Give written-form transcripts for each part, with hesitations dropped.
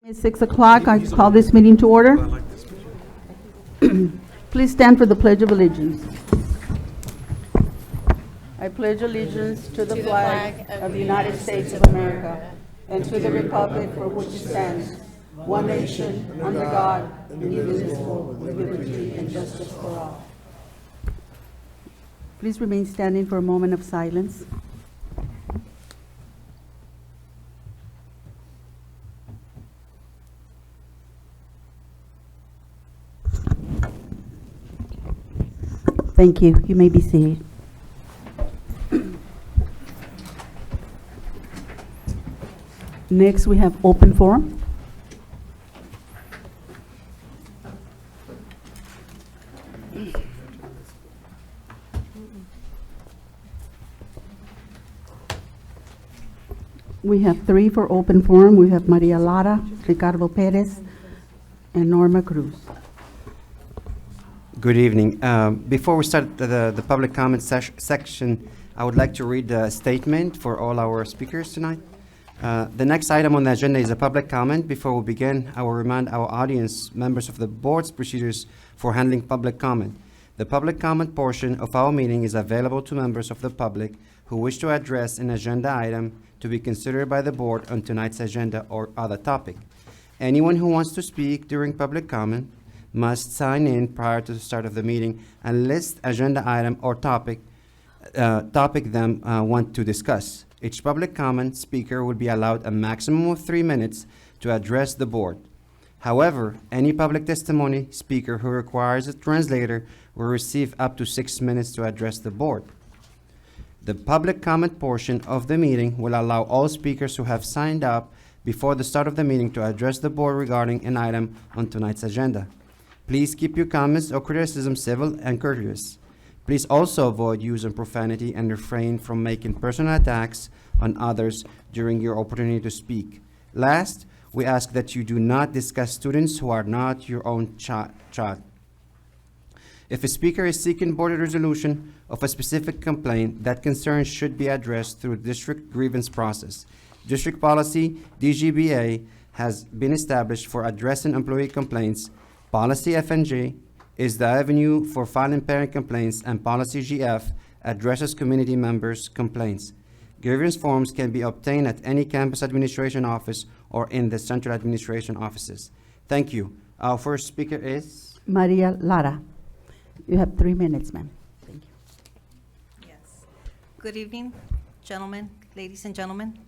It's 6 o'clock. I call this meeting to order. Please stand for the Pledge of Allegiance. I pledge allegiance to the flag of the United States of America and to the republic for which it stands, one nation, under God, indivisible, with liberty and justice for all. Please remain standing for a moment of silence. Thank you. You may be seated. Next, we have open forum. We have 3 for open forum. We have Maria Lara, Ricardo Perez, and Norma Cruz. Good evening. Before we start the public comment section, I would like to read a statement for all our speakers tonight. The next item on the agenda is a public comment. Before we begin, I will remind our audience, members of the board's procedures for handling public comment. The public comment portion of our meeting is available to members of the public who wish to address an agenda item to be considered by the board on tonight's agenda or other topic. Anyone who wants to speak during public comment must sign in prior to the start of the meeting and list agenda item or topic them want to discuss. Each public comment speaker will be allowed a maximum of 3 minutes to address the board. However, any public testimony speaker who requires a translator will receive up to 6 minutes to address the board. The public comment portion of the meeting will allow all speakers who have signed up before the start of the meeting to address the board regarding an item on tonight's agenda. Please keep your comments or criticism civil and courteous. Please also avoid using profanity and refrain from making personal attacks on others during your opportunity to speak. Last, we ask that you do not discuss students who are not your own child. If a speaker is seeking board resolution of a specific complaint, that concern should be addressed through district grievance process. District policy, DGBA, has been established for addressing employee complaints. Policy FNG is the avenue for filing parent complaints, and Policy GF addresses community members' complaints. Grievance forms can be obtained at any campus administration office or in the central administration offices. Thank you. Our first speaker is Maria Lara. You have 3 minutes, ma'am. Thank you. Yes. Good evening, gentlemen, ladies and gentlemen.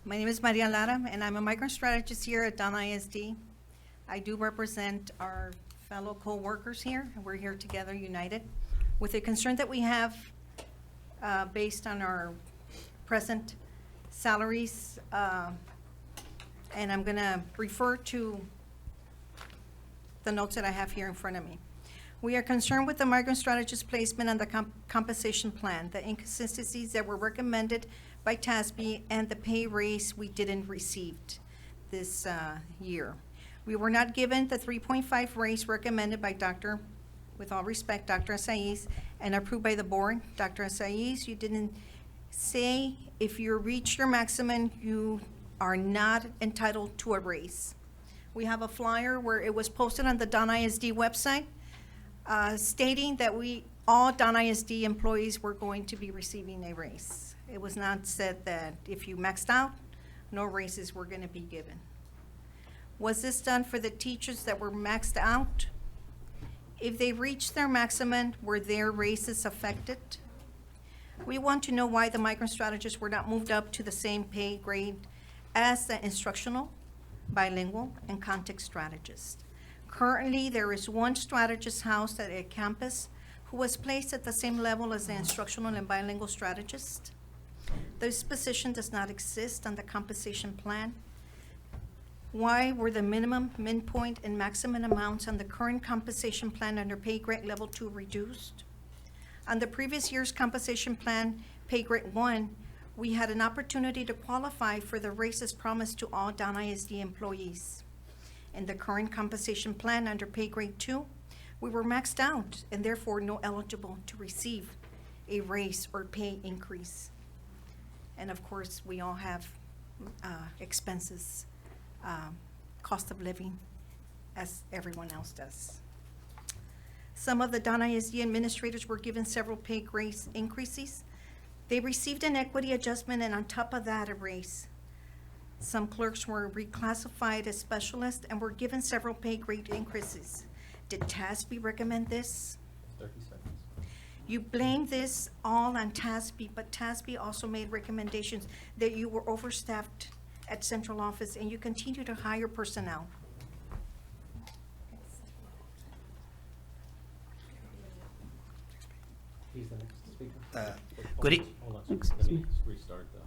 My name is Maria Lara, and I'm a migrant strategist here at Donna ISD. I do represent our fellow co-workers here. We're here together, united, with a concern that we have based on our present salaries. And I'm going to refer to the notes that I have here in front of me. We are concerned with the migrant strategist placement and the compensation plan, the inconsistencies that were recommended by TASB, and the pay raise we didn't receive this year. We were not given the 3.5 raise recommended by with all respect, Dr. Asaiz, and approved by the board. Dr. Asaiz, you didn't say if you reach your maximum, you are not entitled to a raise. We have a flyer where it was posted on the Don ISD website stating that all Don ISD employees were going to be receiving a raise. It was not said that if you maxed out, no raises were going to be given. Was this done for the teachers that were maxed out? If they reached their maximum, were their raises affected? We want to know why the migrant strategists were not moved up to the same pay grade as the instructional, bilingual, and context strategist. Currently, there is one strategist housed at a campus who was placed at the same level as the instructional and bilingual strategist. This position does not exist on the compensation plan. Why were the minimum, midpoint, and maximum amounts on the current compensation plan under pay grade level 2 reduced? On the previous year's compensation plan, pay grade 1, we had an opportunity to qualify for the raises promised to all Don ISD employees. In the current compensation plan under pay grade 2, we were maxed out and therefore no eligible to receive a raise or pay increase. And of course, we all have expenses cost of living as everyone else does. Some of the Donna ISD administrators were given several pay grade increases. They received an equity adjustment and on top of that, a raise. Some clerks were reclassified as specialists and were given several pay grade increases. Did TASB recommend this? 30 seconds. You blame this all on TASB, but TASB also made recommendations that you were overstaffed at central office and you continue to hire personnel. He's the next speaker. Good Hold on, let Excuse me me. restart though.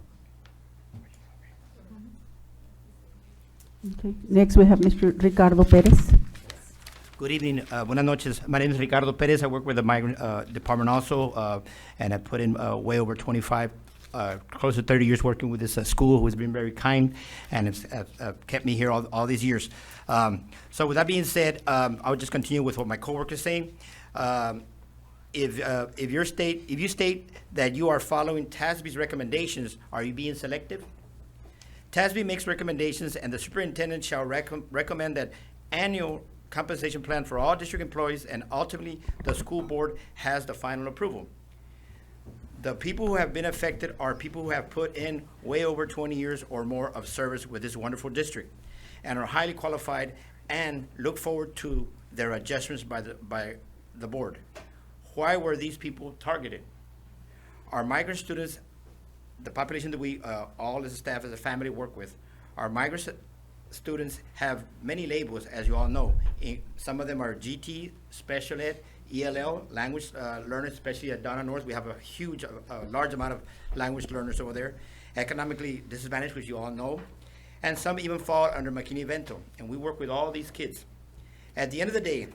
Okay. Next, we have Mr. Ricardo Perez. Good evening. Buenas noches. My name is Ricardo Perez. I work with the migrant department also, and I put in way over 25, close to 30 years working with this school, who has been very kind and has kept me here all these years. So with that being said, I would just continue with what my coworkers saying. If you state that you are following TASB's recommendations, are you being selective? TASB makes recommendations, and the superintendent shall recommend that annual compensation plan for all district employees, and ultimately, the school board has the final approval. The people who have been affected are people who have put in way over 20 years or more of service with this wonderful district, and are highly qualified and look forward to their adjustments by the board. Why were these people targeted? Our migrant students, the population that we all as a staff, as a family work with, our migrant students have many labels, as you all know. Some of them are GT, special ed, ELL, language learners, especially at Donna North. We have a huge, large amount of language learners over there. Economically disadvantaged, which you all know. And some even fall under McKinney-Vento. And we work with all these kids. At the end of the day,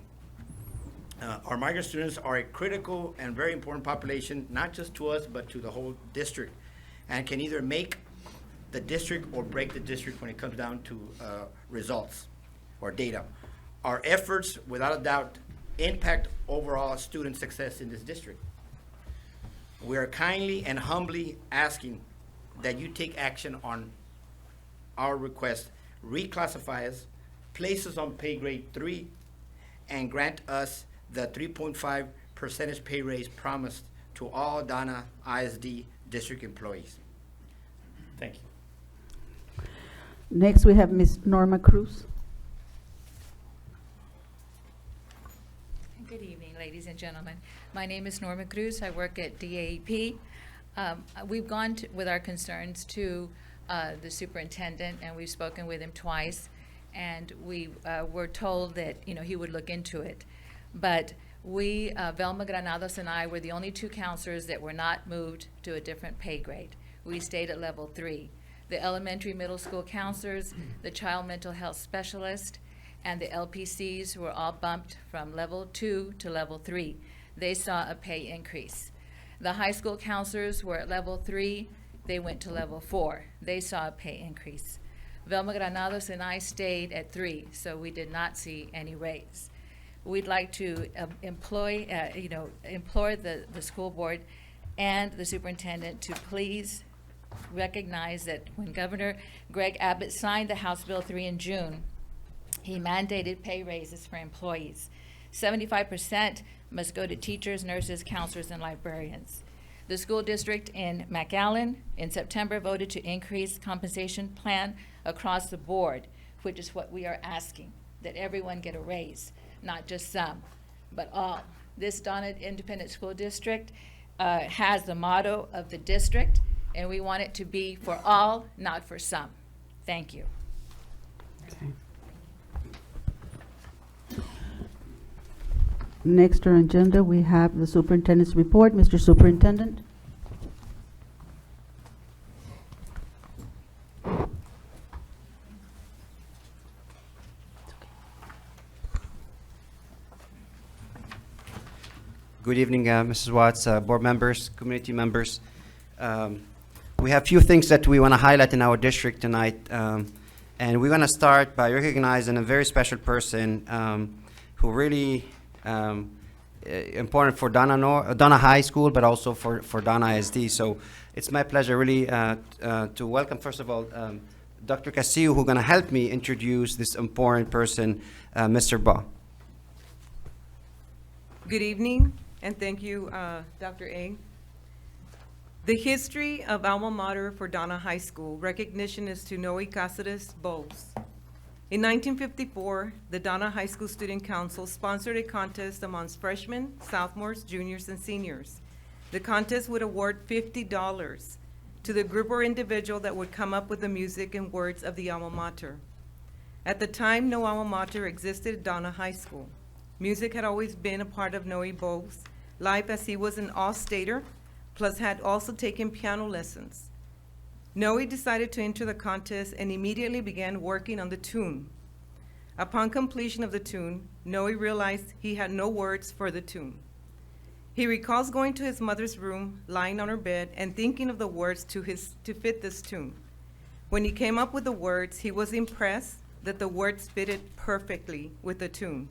our migrant students are a critical and very important population, not just to us, but to the whole district, and can either make the district or break the district when it comes down to results or data. Our efforts, without a doubt, impact overall student success in this district. We are kindly and humbly asking that you take action on our request, reclassify us, place us on pay grade 3, and grant us the 3.5 percentage pay raise promised to all Donna ISD district employees. Thank you. Next, we have Ms. Norma Cruz. Good evening, ladies and gentlemen. My name is Norma Cruz. I work at DAEP. We've gone with our concerns to the superintendent, and we've spoken with him twice, and we were told that he would look into it. But we, Velma Granados and I, were the only two counselors that were not moved to a different pay grade. We stayed at level 3. The elementary middle school counselors, the child mental health specialist, and the LPCs were all bumped from level 2 to level 3. They saw a pay increase. The high school counselors were at level 3. They went to level 4. They saw a pay increase. Velma Granados and I stayed at 3, so we did not see any raise. We'd like to implore the school board and the superintendent to please recognize that when Governor Greg Abbott signed the House Bill 3 in June, he mandated pay raises for employees. 75% must go to teachers, nurses, counselors, and librarians. The school district in McAllen in September voted to increase compensation plan across the board, which is what we are asking, that everyone get a raise, not just some, but all. This Donna Independent School District has the motto of the district, and we want it to be for all, not for some. Thank you. Okay. Next on agenda, we have the superintendent's report. Mr. Superintendent. Good evening, Mrs. Watts, board members, community members. We have few things that we want to highlight in our district tonight, and we're going to start by recognizing a very special person who really important for Donna High School, but also for Donna ISD. So it's my pleasure really to welcome, first of all, Dr. Castillo, who's going to help me introduce this important person, Mr. Ba. Good evening, and thank you, Dr. A. The history of alma mater for Donna High School. Recognition is to Noe Cáceres Bowles. In 1954, the Donna High School Student Council sponsored a contest amongst freshmen, sophomores, juniors, and seniors. The contest would award $50 to the group or individual that would come up with the music and words of the alma mater. At the time, no alma mater existed at Donna High School. Music had always been a part of Noe Bowles' life, as he was an all-stater, plus had also taken piano lessons. Noe decided to enter the contest and immediately began working on the tune. Upon completion of the tune, Noe realized he had no words for the tune. He recalls going to his mother's room, lying on her bed, and thinking of the words to fit this tune. When he came up with the words, he was impressed that the words fitted perfectly with the tune.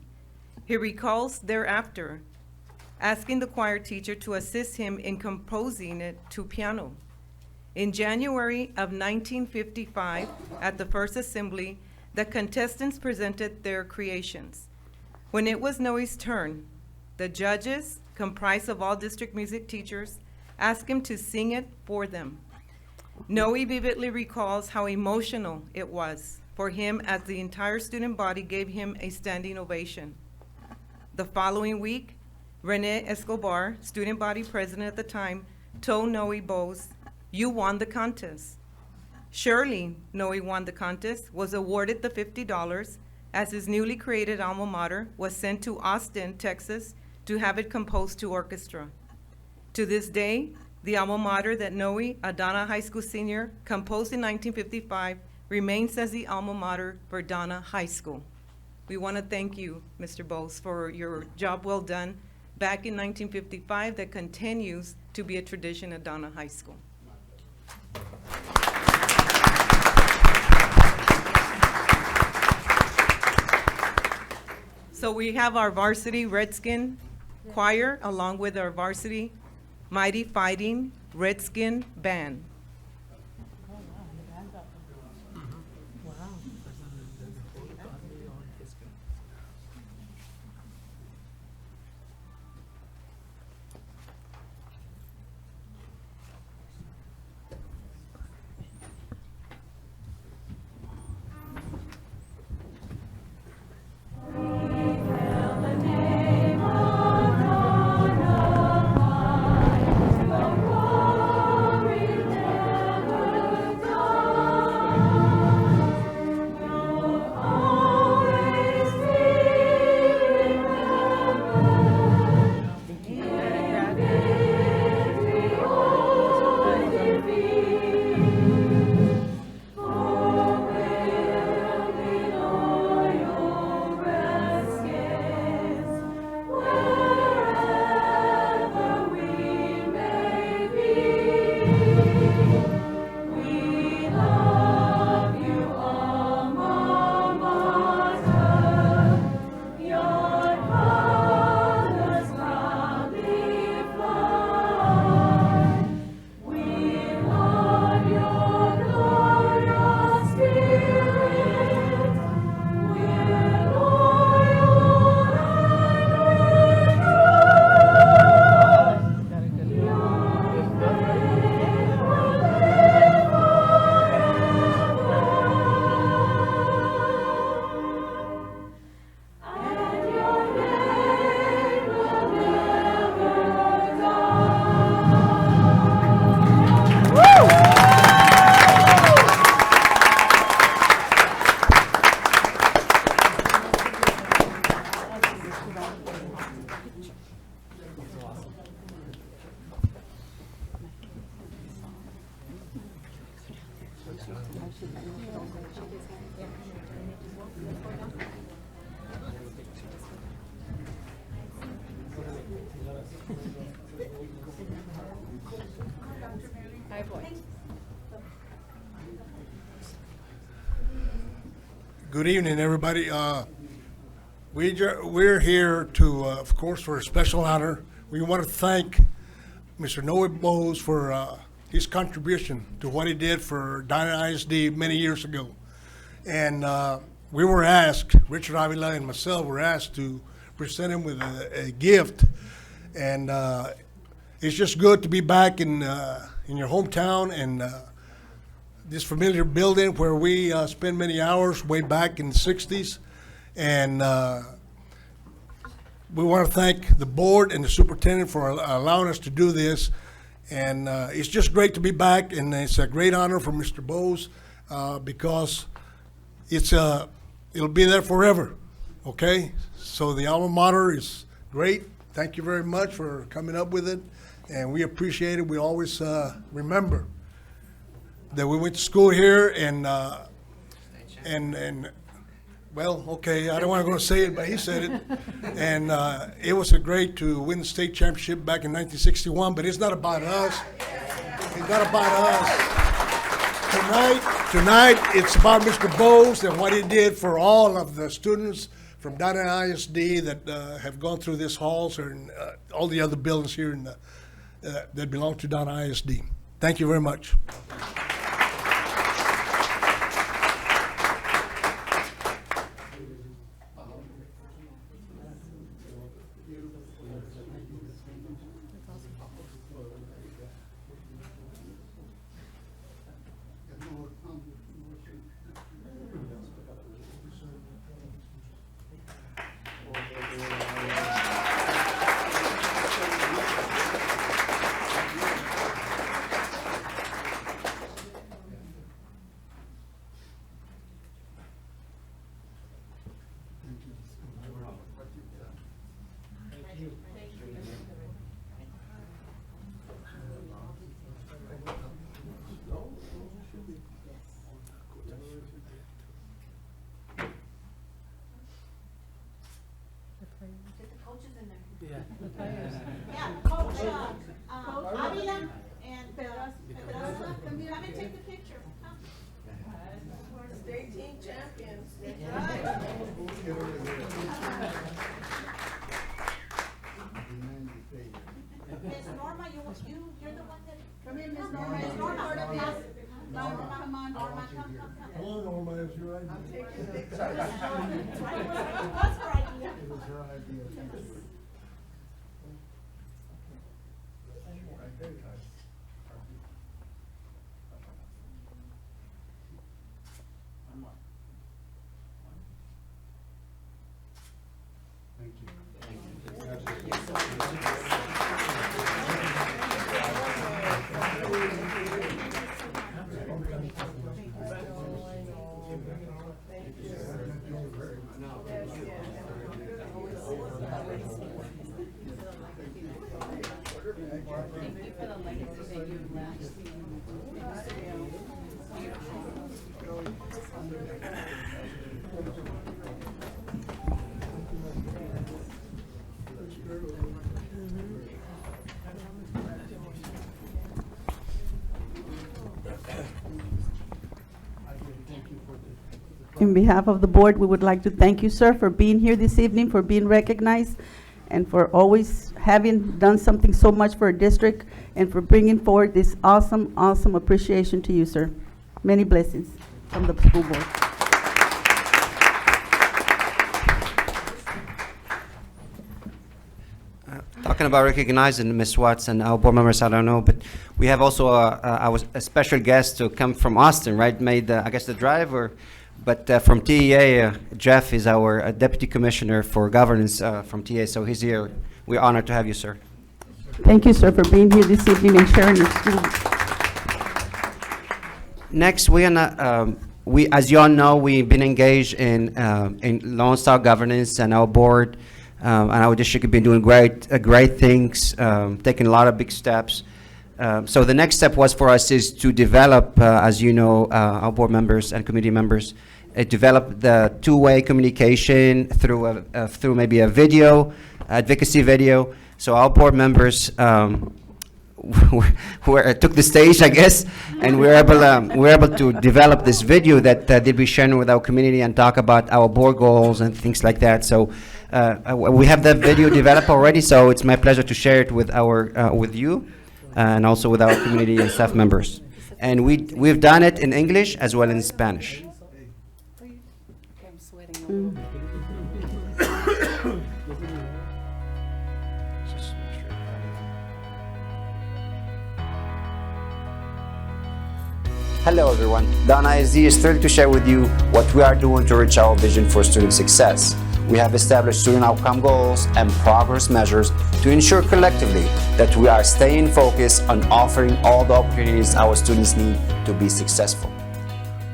He recalls thereafter asking the choir teacher to assist him in composing it to piano. In January of 1955, at the first assembly, the contestants presented their creations. When it was Noe's turn, the judges, comprised of all district music teachers, asked him to sing it for them. Noe vividly recalls how emotional it was for him as the entire student body gave him a standing ovation. The following week, Rene Escobar, student body president at the time, told Noe Bowles, "You won the contest." Surely, Noe won the contest, was awarded the $50, as his newly created alma mater was sent to Austin, Texas, to have it composed to orchestra. To this day, the alma mater that Noe, a Donna High School senior, composed in 1955, remains as the alma mater for Donna High School. We want to thank you, Mr. Bowles, for your job well done back in 1955 that continues to be a tradition at Donna High School. So we have our varsity Redskin choir along with our varsity Mighty Fighting Redskin band. Good evening, everybody. We're here to, of course, for a special honor. We want to thank Mr. Noe Bowles for his contribution to what he did for Donna ISD many years ago. And we were asked, Richard Avila and myself were asked to present him with a gift. And it's just good to be back in your hometown and this familiar building where we spent many hours way back in the 60s. And we want to thank the board and the superintendent for allowing us to do this. And it's just great to be back, and it's a great honor for Mr. Bowes because it'll be there forever, okay? So the alma mater is great. Thank you very much for coming up with it, and we appreciate it. We always remember that we went to school here, and well, okay, I don't want to go say it, but he said it. And it was great to win the state championship back in 1961, but it's not about us. It's not about us. Tonight, it's about Mr. Bowes and what he did for all of the students from Donna ISD that have gone through this halls or in, all the other buildings here in that belong to Donna ISD. Thank you very much. Yeah, Coach Avila and Pedraza, come and take the picture. Come. We're state team champions. Miss Norma, you're the one that. Come in, Miss Norma. Miss Norma, Norma, come on, Norma, come. Hello, Norma, is your idea? I'm taking pictures. It was her idea. It was her idea. In behalf of the board, we would like to thank you, sir, for being here this evening, for being recognized, and for always having done something so much for our district, and for bringing forward this awesome, awesome appreciation to you, sir. Many blessings from the school board. Talking about recognizing Ms. Watts and our board members, I don't know, but we have also a special guest to come from Austin, right? Made, I guess, the drive, but from TEA, Jeff is our Deputy Commissioner for Governance from TEA, so he's here. We're honored to have you, sir. Thank you, sir, for being here this evening and sharing your school. Next, as you all know, we've been engaged in Lone Star governance, and our board and our district have been doing great things, taking a lot of big steps. So the next step was for us is to develop, as you know, our board members and committee members, develop the two-way communication through maybe a video, advocacy video. So our board members took the stage, I guess, and we're able to develop this video that they'll be sharing with our community and talk about our board goals and things like that. So we have that video developed already. So it's my pleasure to share it with with you. and also with our community and staff members. And we've done it in English as well as in Spanish. Hello everyone, Donna ISD is thrilled to share with you what we are doing to reach our vision for student success. We have established student outcome goals and progress measures to ensure collectively that we are staying focused on offering all the opportunities our students need to be successful.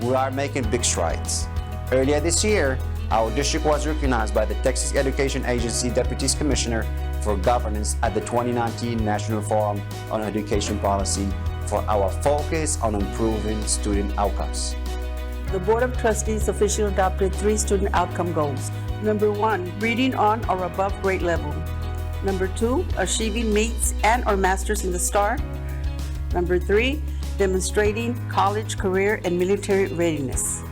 We are making big strides. Earlier this year, our district was recognized by the Texas Education Agency Deputies Commissioner for Governance at the 2019 National Forum on Education Policy for our focus on improving student outcomes. The Board of Trustees officially adopted 3 student outcome goals. Number 1, reading on or above grade level. Number 2, achieving meets and/or masters in the STAR. Number 3, demonstrating college, career, and military readiness.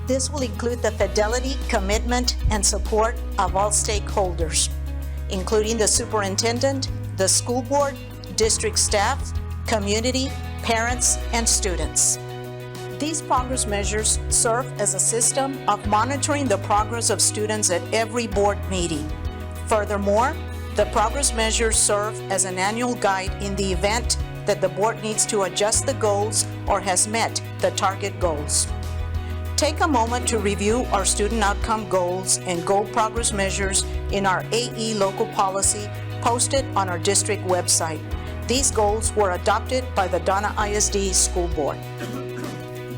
This will include the fidelity, commitment, and support of all stakeholders, including the superintendent, the school board, district staff, community, parents, and students. These progress measures serve as a system of monitoring the progress of students at every board meeting. Furthermore, the progress measures serve as an annual guide in the event that the board needs to adjust the goals or has met the target goals. Take a moment to review our student outcome goals and goal progress measures in our AE local policy posted on our district website. These goals were adopted by the Donna ISD School Board.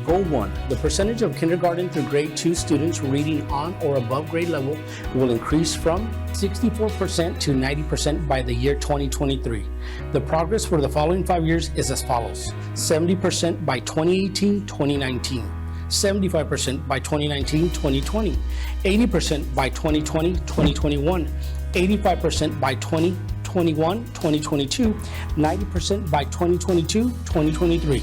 Goal 1, the percentage of kindergarten through grade 2 students reading on or above grade level will increase from 64% to 90% by the year 2023. The progress for the following 5 years is as follows: 70% by 2018-2019, 75% by 2019-2020, 80% by 2020-2021, 85% by 2021-2022, 90% by 2022-2023.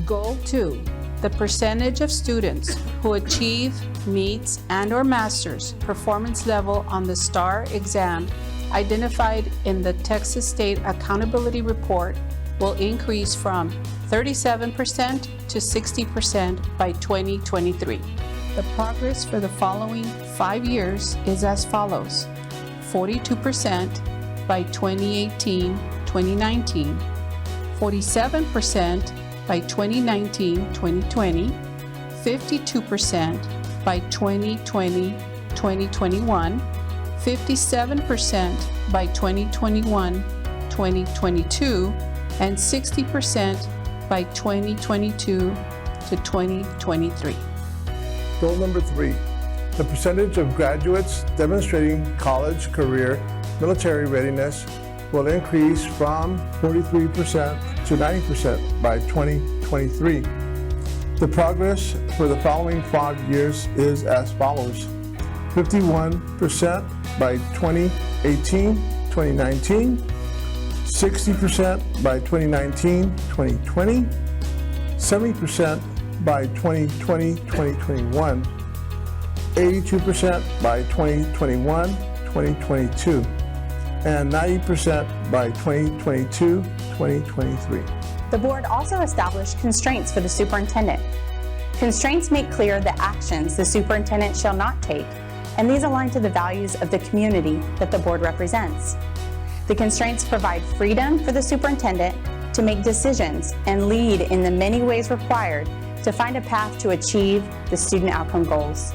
Goal 2, the percentage of students who achieve, meets, and/or masters performance level on the STAR exam identified in the Texas State Accountability Report will increase from 37% to 60% by 2023. The progress for the following 5 years is as follows: 42% by 2018-2019, 47% by 2019-2020, 52% by 2020-2021, 57% by 2021-2022, and 60% by 2022 to 2023. Goal number 3, the percentage of graduates demonstrating college, career, military readiness will increase from 43% to 90% by 2023. The progress for the following 5 years is as follows: 51% by 2018-2019, 60% by 2019-2020, 70% by 2020-2021, 82% by 2021-2022, and 90% by 2022-2023. The board also established constraints for the superintendent. Constraints make clear the actions the superintendent shall not take, and these align to the values of the community that the board represents. The constraints provide freedom for the superintendent to make decisions and lead in the many ways required to find a path to achieve the student outcome goals.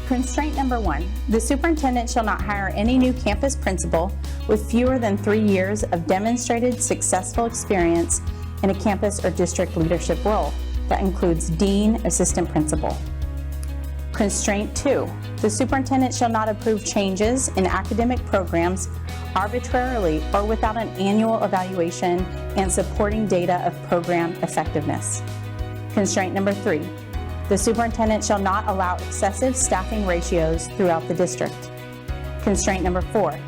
Constraint number 1, the superintendent shall not hire any new campus principal with fewer than 3 years of demonstrated successful experience in a campus or district leadership role. That includes dean, assistant principal. Constraint 2, the superintendent shall not approve changes in academic programs arbitrarily or without an annual evaluation and supporting data of program effectiveness. Constraint number 3, the superintendent shall not allow excessive staffing ratios throughout the district. Constraint number 4,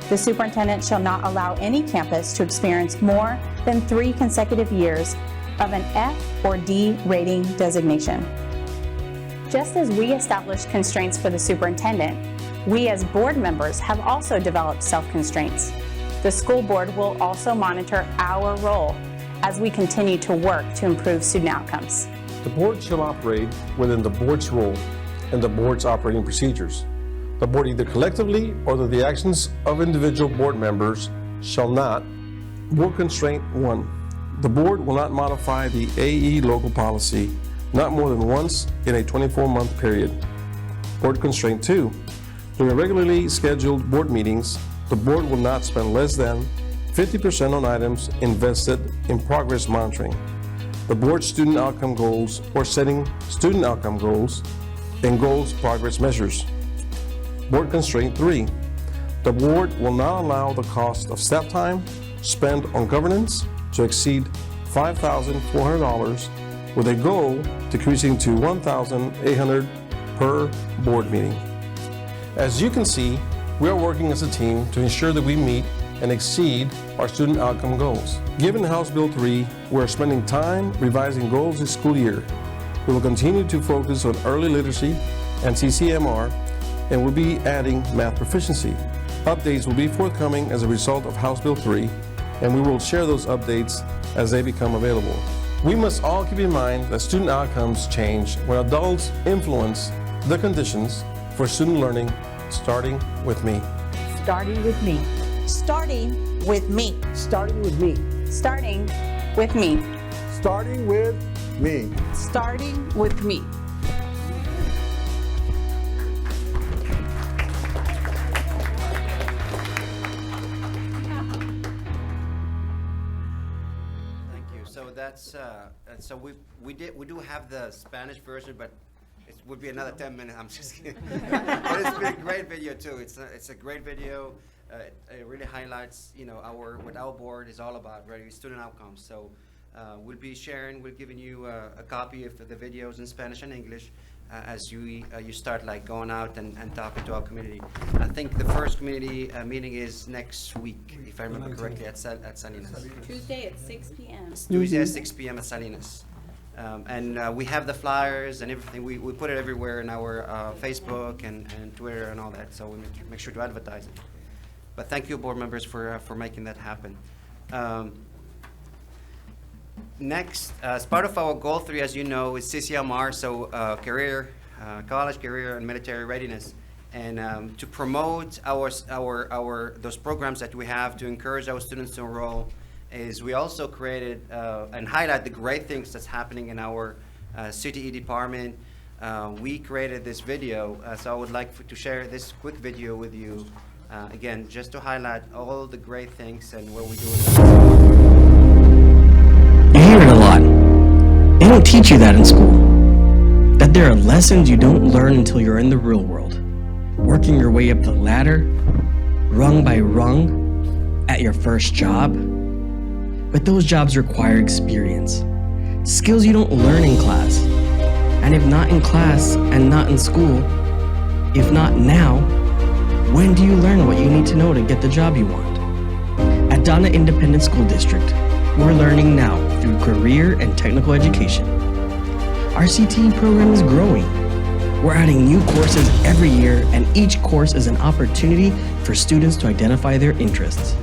the superintendent shall not allow any campus to experience more than 3 consecutive years of an F or D rating designation. Just as we established constraints for the superintendent, we as board members have also developed self-constraints. The school board will also monitor our role as we continue to work to improve student outcomes. The board shall operate within the board's role and the board's operating procedures. The board either collectively or through the actions of individual board members shall not. Board Constraint 1. The board will not modify the AE local policy not more than once in a 24-month period. Board Constraint 2. During regularly scheduled board meetings, the board will not spend less than 50% on items invested in progress monitoring, the board's student outcome goals, or setting student outcome goals and goals progress measures. Board Constraint 3. The board will not allow the cost of staff time spent on governance to exceed $5,400, with a goal decreasing to $1,800 per board meeting. As you can see, we are working as a team to ensure that we meet and exceed our student outcome goals. Given House Bill 3, we are spending time revising goals this school year. We will continue to focus on early literacy and CCMR, and we'll be adding math proficiency. Updates will be forthcoming as a result of House Bill 3, and we will share those updates as they become available. We must all keep in mind that student outcomes change when adults influence the conditions for student learning, starting with me. Starting with me. Starting with me. Starting with me. Starting with me. Starting with me. Starting with me. Thank you. So that's so we do have the Spanish version, but it would be another 10 minutes. I'm just kidding. But it's been a great video too. It's a great video. It really highlights what our board is all about, right? Student outcomes. So we'll be giving you a copy of the videos in Spanish and English as you start like going out and talking to our community. I think the first community meeting is next week, if I remember correctly, at Salinas. Tuesday at 6 p.m. Tuesday at 6 p.m. at Salinas. And we have the flyers and everything. We put it everywhere in our Facebook and Twitter and all that, so we make sure to advertise it. But thank you, board members, for making that happen. Next, as part of our goal 3, as you know, is CCMR, so college, career, and military readiness. And to promote those programs that we have to encourage our students to enroll, is we also created and highlight the great things that's happening in our CTE department. We created this video, so I would like to share this quick video with you. Again, just to highlight all the great things and what we do. You hear it a lot. They don't teach you that in school. That there are lessons you don't learn until you're in the real world. Working your way up the ladder, rung by rung, at your first job. But those jobs require experience. Skills you don't learn in class. And if not in class and not in school, if not now, when do you learn what you need to know to get the job you want? At Donna Independent School District, we're learning now through career and technical education. Our CTE program is growing. We're adding new courses every year, and each course is an opportunity for students to identify their interests,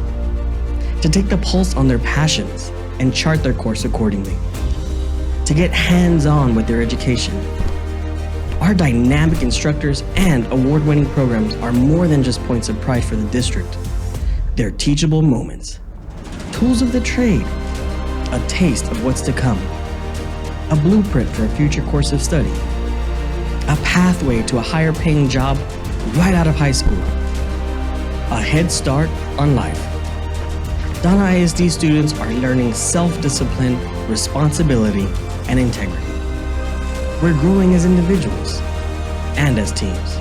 to take the pulse on their passions and chart their course accordingly, to get hands-on with their education. Our dynamic instructors and award-winning programs are more than just points of pride for the district. They're teachable moments, tools of the trade, a taste of what's to come, a blueprint for a future course of study, a pathway to a higher paying job right out of high school, a head start on life. Donna ISD students are learning self-discipline, responsibility, and integrity. We're growing as individuals and as teams.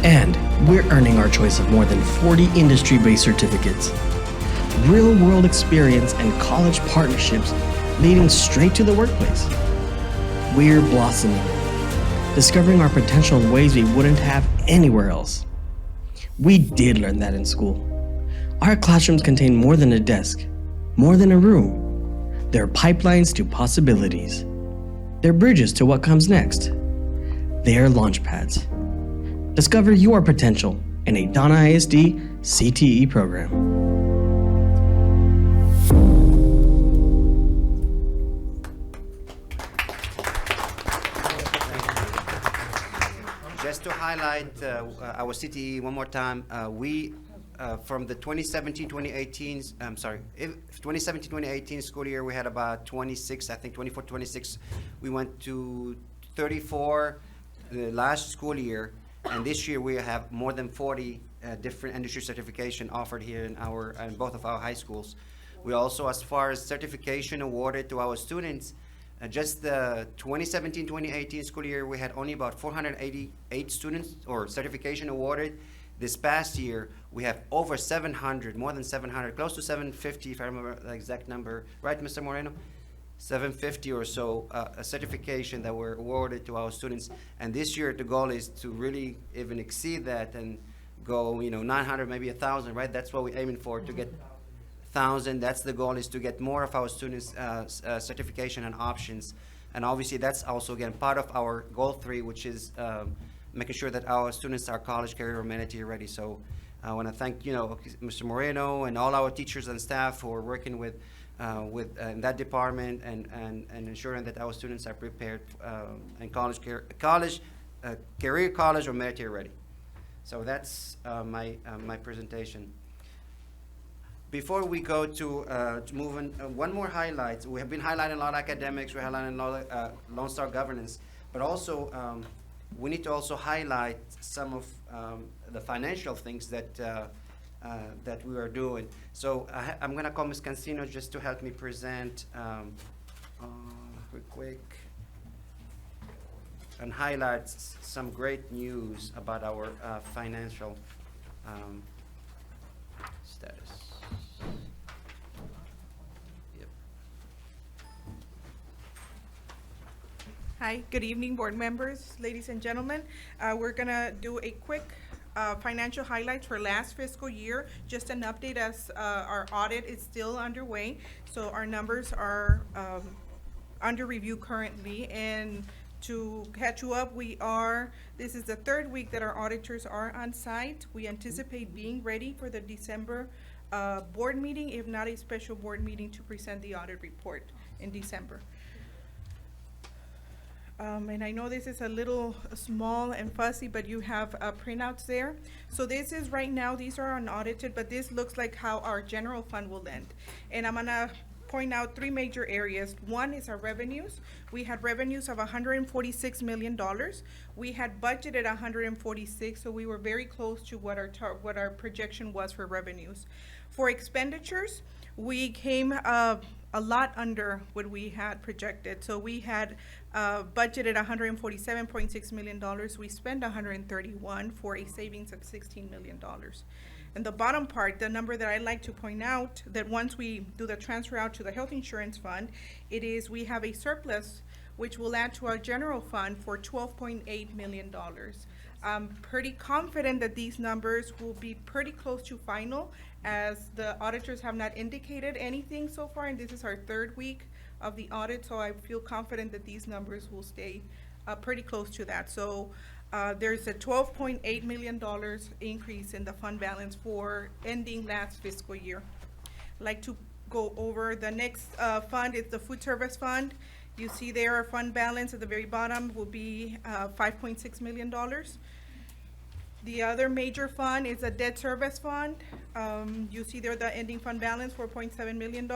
And we're earning our choice of more than 40 industry-based certificates, real-world experience, and college partnerships leading straight to the workplace. We're blossoming, discovering our potential in ways we wouldn't have anywhere else. We did learn that in school. Our classrooms contain more than a desk, more than a room. They're pipelines to possibilities. They're bridges to what comes next. They're launch pads. Discover your potential in a Donna ISD CTE program. just to highlight our CTE one more time, we from the 2017-2018 school year, we had about 26, I think 24, 26. We went to 34 the last school year, and this year we have more than 40 different industry certification offered here in both of our high schools. We also, as far as certification awarded to our students, just the 2017-2018 school year, we had only about 488 students or certification awarded. This past year, we have over 700, more than 700, close to 750, if I remember the exact number. Right, Mr. Moreno? 750 or so a certification that were awarded to our students. And this year, the goal is to really even exceed that and go, 900, maybe 1,000, right? That's what we're aiming for, to get 1,000. That's the goal, is to get more of our students certification and options. And obviously, that's also, again, part of our goal 3, which is making sure that our students are college, career, or humanity ready. So I want to thank, Mr. Moreno and all our teachers and staff who are working with in that department and ensuring that our students are prepared and career, college, or military ready. So that's my presentation. Before we go to move on, one more highlight. We have been highlighting a lot of academics, we're highlighting a lot of Lone Star governance, but also we need to also highlight some of the financial things that we are doing. So I'm going to call Ms. Cancino just to help me present quick and highlight some great news about our financial status. Yep. Hi, good evening, board members, ladies and gentlemen. We're gonna do a quick financial highlights for last fiscal year. Just an update as our audit is still underway. So our numbers are under review currently, and to catch you up, this is the 3rd week that our auditors are on site. We anticipate being ready for the December board meeting, if not a special board meeting, to present the audit report in December. And I know this is a little small and fussy, but you have printouts there. So this is right now, these are unaudited, but this looks like how our general fund will end. And I'm gonna point out 3 major areas. One is our revenues. We had revenues of $146 million. We had budgeted 146, so we were very close to what our projection was for revenues. For expenditures, we came a lot under what we had projected. So we had budgeted $147.6 million. We spent $131 for a savings of $16 million. And the bottom part, the number that I like to point out, that once we do the transfer out to the health insurance fund, we have a surplus which will add to our general fund for $12.8 million. I'm pretty confident that these numbers will be pretty close to final, as the auditors have not indicated anything so far, and this is our 3rd week of the audit, so I feel confident that these numbers will stay pretty close to that. So there's a $12.8 million increase in the fund balance for ending last fiscal year. I'd like to go over the next fund. It's the food service fund. You see there our fund balance at the very bottom will be $5.6 million. The other major fund is a debt service fund. You see there the ending fund balance, $4.7 million.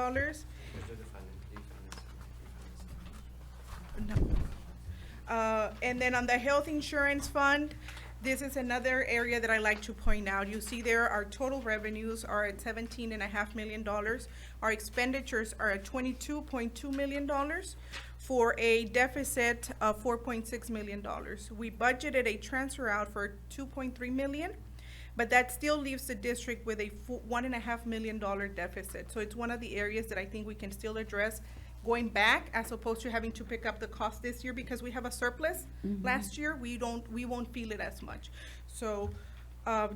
And then on the health insurance fund, this is another area that I like to point out. You see there our total revenues are at $17.5 million. Our expenditures are at $22.2 million for a deficit of $4.6 million. We budgeted a transfer out for $2.3 million, but that still leaves the district with a $1.5 million deficit. So it's one of the areas that I think we can still address going back, as opposed to having to pick up the cost this year, because we have a surplus. Last year, we won't feel it as much. So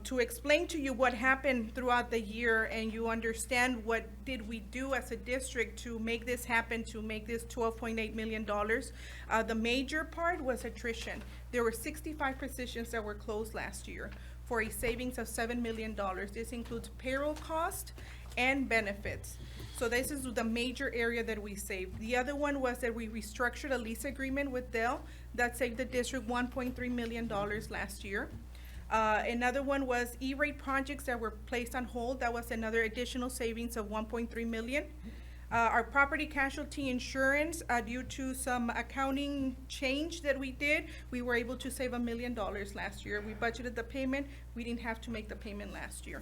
to explain to you what happened throughout the year, and you understand what did we do as a district to make this happen, to make this $12.8 million, the major part was attrition. There were 65 positions that were closed last year for a savings of $7 million. This includes payroll cost and benefits. So this is the major area that we saved. The other one was that we restructured a lease agreement with Dell that saved the district $1.3 million last year. Another one was E-rate projects that were placed on hold. That was another additional savings of $1.3 million. Our property casualty insurance, due to some accounting change that we did, we were able to save $1 million last year. We budgeted the payment. We didn't have to make the payment last year.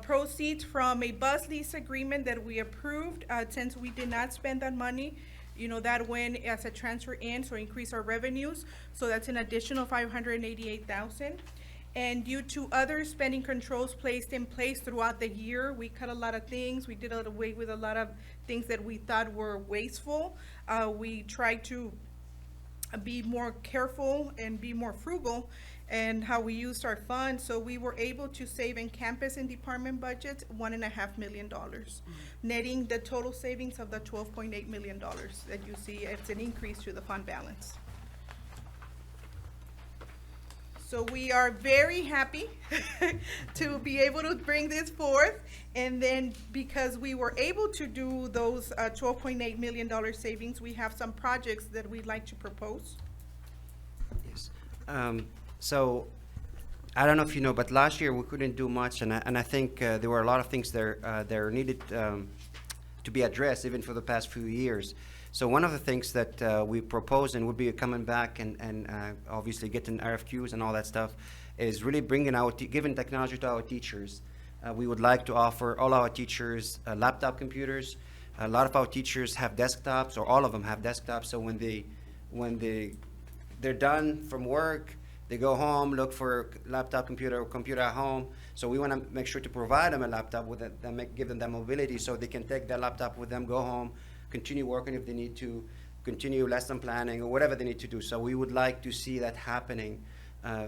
Proceeds from a bus lease agreement that we approved, since we did not spend that money, you know, that went as a transfer in, so increase our revenues. So that's an additional $588,000. And due to other spending controls placed in place throughout the year, we cut a lot of things. We did away with a lot of things that we thought were wasteful. We tried to be more careful and be more frugal and how we used our funds. So we were able to save in campus and department budgets $1.5 million, netting the total savings of the $12.8 million that you see. It's an increase to the fund balance. So we are very happy to be able to bring this forth. And then because we were able to do those $12.8 million savings, we have some projects that we'd like to propose. Yes. So I don't know if you know, but last year we couldn't do much, and I think there were a lot of things there that are needed to be addressed even for the past few years. So one of the things that we propose and will be coming back and obviously getting RFQs and all that stuff is really bringing out, giving technology to our teachers. We would like to offer all our teachers laptop computers. A lot of our teachers have desktops, or all of them have desktops. So when they're done from work, they go home, look for laptop computer or computer at home. So we want to make sure to provide them a laptop with it, give them that mobility so they can take their laptop with them, go home, continue working if they need to, continue lesson planning or whatever they need to do. So we would like to see that happening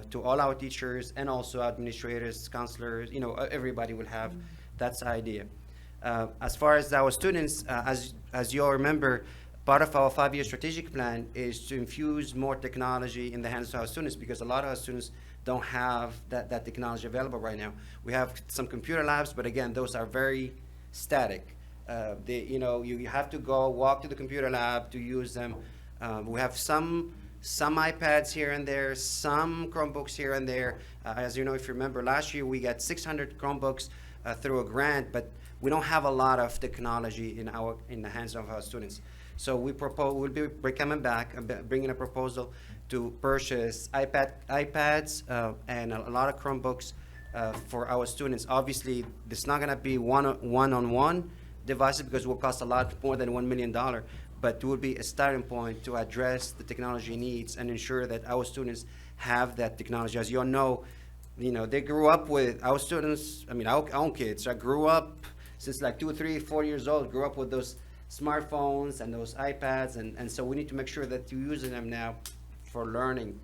to all our teachers and also administrators, counselors, you know, everybody will have that's the idea. As far as our students, as you all remember, part of our 5-year strategic plan is to infuse more technology in the hands of our students, because a lot of our students don't have that technology available right now. We have some computer labs, but again, those are very static. You have to go walk to the computer lab to use them. We have some iPads here and there, some Chromebooks here and there. As you know, if you remember, last year we got 600 Chromebooks through a grant, but we don't have a lot of technology in the hands of our students. So we'll be coming back and bringing a proposal to purchase iPads and a lot of Chromebooks for our students. Obviously, it's not going to be one-on-one devices because it will cost a lot more than $1 million, but it will be a starting point to address the technology needs and ensure that our students have that technology. As you all know, they grew up with our students. I mean, our own kids. I grew up since like 2, 3, 4 years old. Grew up with those smartphones and those iPads, and so we need to make sure that you're using them now for learning,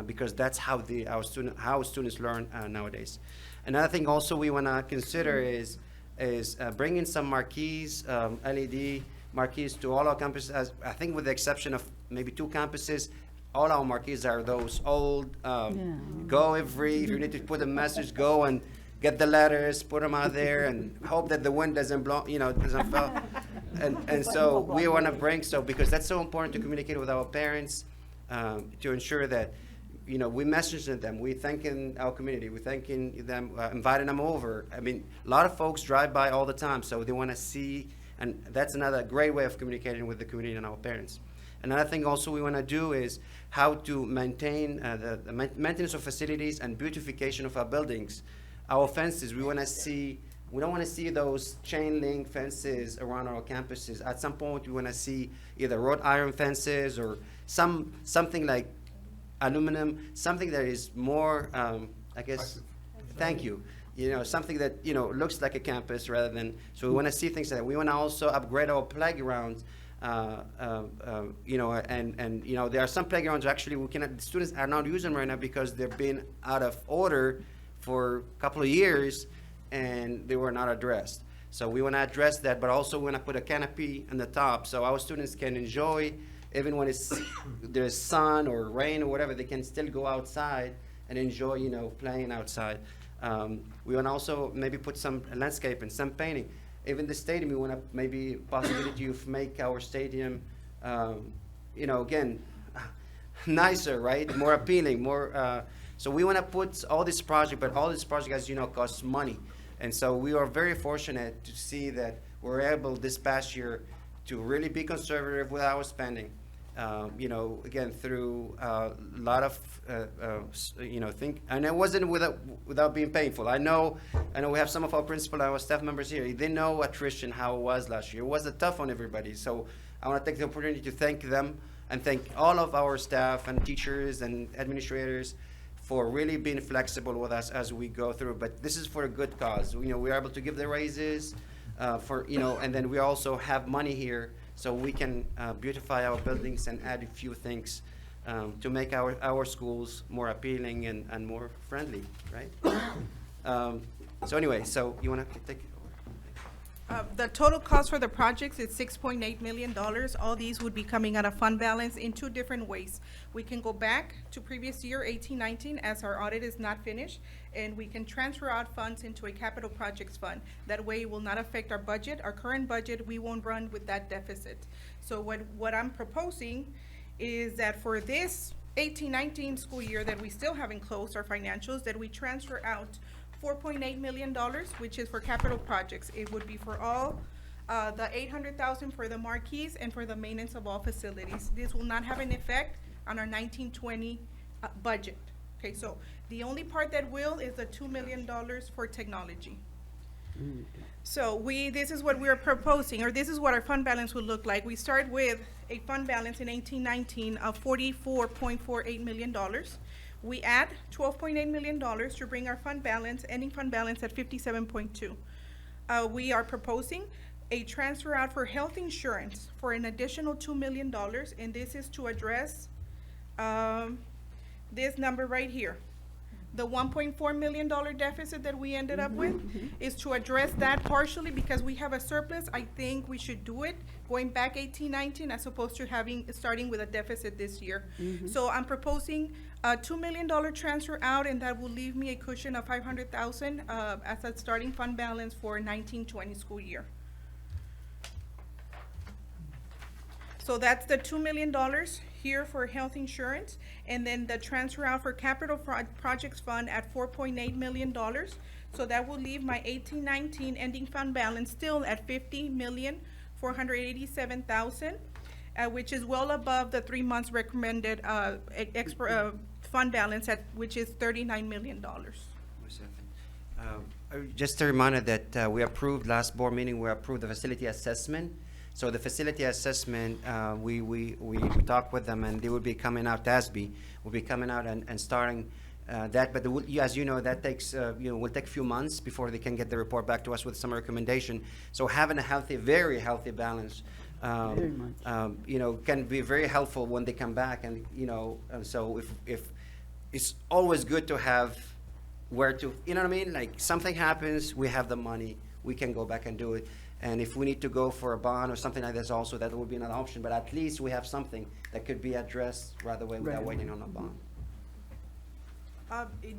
because that's how our students learn nowadays. Another thing also we want to consider is bringing some marquees, LED marquees to all our campuses. I think with the exception of maybe 2 campuses, all our marquees are those old, if you need to put a message, go and get the letters, put them out there, and hope that the wind doesn't blow, doesn't fall. And so we want to bring, because that's so important to communicate with our parents, to ensure that, we message them, we thanking our community, we thanking them, inviting them over. I mean, a lot of folks drive by all the time, so they want to see, and that's another great way of communicating with the community and our parents. Another thing also we want to do is how to maintain the maintenance of facilities and beautification of our buildings. Our fences, we don't want to see those chain link fences around our campuses. At some point, we want to see either wrought iron fences or something like aluminum, something that is more, thank you. Something that, looks like a campus rather than, so we want to see things like that. We want to also upgrade our playgrounds, and there are some playgrounds actually students are not using right now because they've been out of order for a couple of years and they were not addressed. So we want to address that, but also we want to put a canopy on the top so our students can enjoy, even when there's sun or rain or whatever, they can still go outside and enjoy, playing outside. We want to also maybe put some landscape and some painting. even the stadium, we want to maybe possibility of make our stadium, again, nicer, right? More appealing, more. So we want to put all this project, but all this project, as you know, costs money. And so we are very fortunate to see that we're able this past year to really be conservative with our spending. Again, through a lot of, and it wasn't without being painful. I know we have some of our principal and our staff members here. They know attrition, how it was last year. It was tough on everybody. So I want to take the opportunity to thank them and thank all of our staff and teachers and administrators for really being flexible with us as we go through. But this is for a good cause. We're able to give the raises and then we also have money here so we can beautify our buildings and add a few things to make our schools more appealing and more friendly, right? So anyway, so you want to take it over? The total cost for the projects is $6.8 million. All these would be coming out of fund balance in two different ways. We can go back to previous year, 18-19, as our audit is not finished, and we can transfer out funds into a capital projects fund. That way it will not affect our budget. Our current budget, we won't run with that deficit. So what I'm proposing is that for this 18-19 school year that we still haven't closed our financials, that we transfer out $4.8 million, which is for capital projects. It would be for all the $800,000 for the marquees and for the maintenance of all facilities. This will not have an effect on our 19-20 budget. Okay, so the only part that will is the $2 million for technology. So this is what we are proposing, or this is what our fund balance would look like. We start with a fund balance in 18-19 of $44.48 million. We add $12.8 million to bring our fund balance, ending fund balance at 57.2. We are proposing a transfer out for health insurance for an additional $2 million, and this is to address this number right here. The $1.4 million deficit that we ended up with is to address that partially because we have a surplus. I think we should do it going back 18-19 as opposed to starting with a deficit this year. So I'm proposing a $2 million transfer out, and that will leave me a cushion of $500,000 as a starting fund balance for 19-20 school year. So that's the $2 million here for health insurance, and then the transfer out for capital projects fund at $4.8 million. So that will leave my 18-19 ending fund balance still at $50,487,000, which is well above the 3 months recommended fund balance which is $39 million. Just a reminder that we approved last board meeting, we approved the facility assessment. So the facility assessment, we talked with them, and they will be coming out, TASB will be coming out and starting that. But as you know, that takes, will take a few months before they can get the report back to us with some recommendation. So having a healthy, very healthy balance, can be very helpful when they come back. And, and so if it's always good to have where to, you know what I mean? Like something happens, we have the money, we can go back and do it. And if we need to go for a bond or something like this also, that would be another option. But at least we have something that could be addressed right away without waiting on a bond.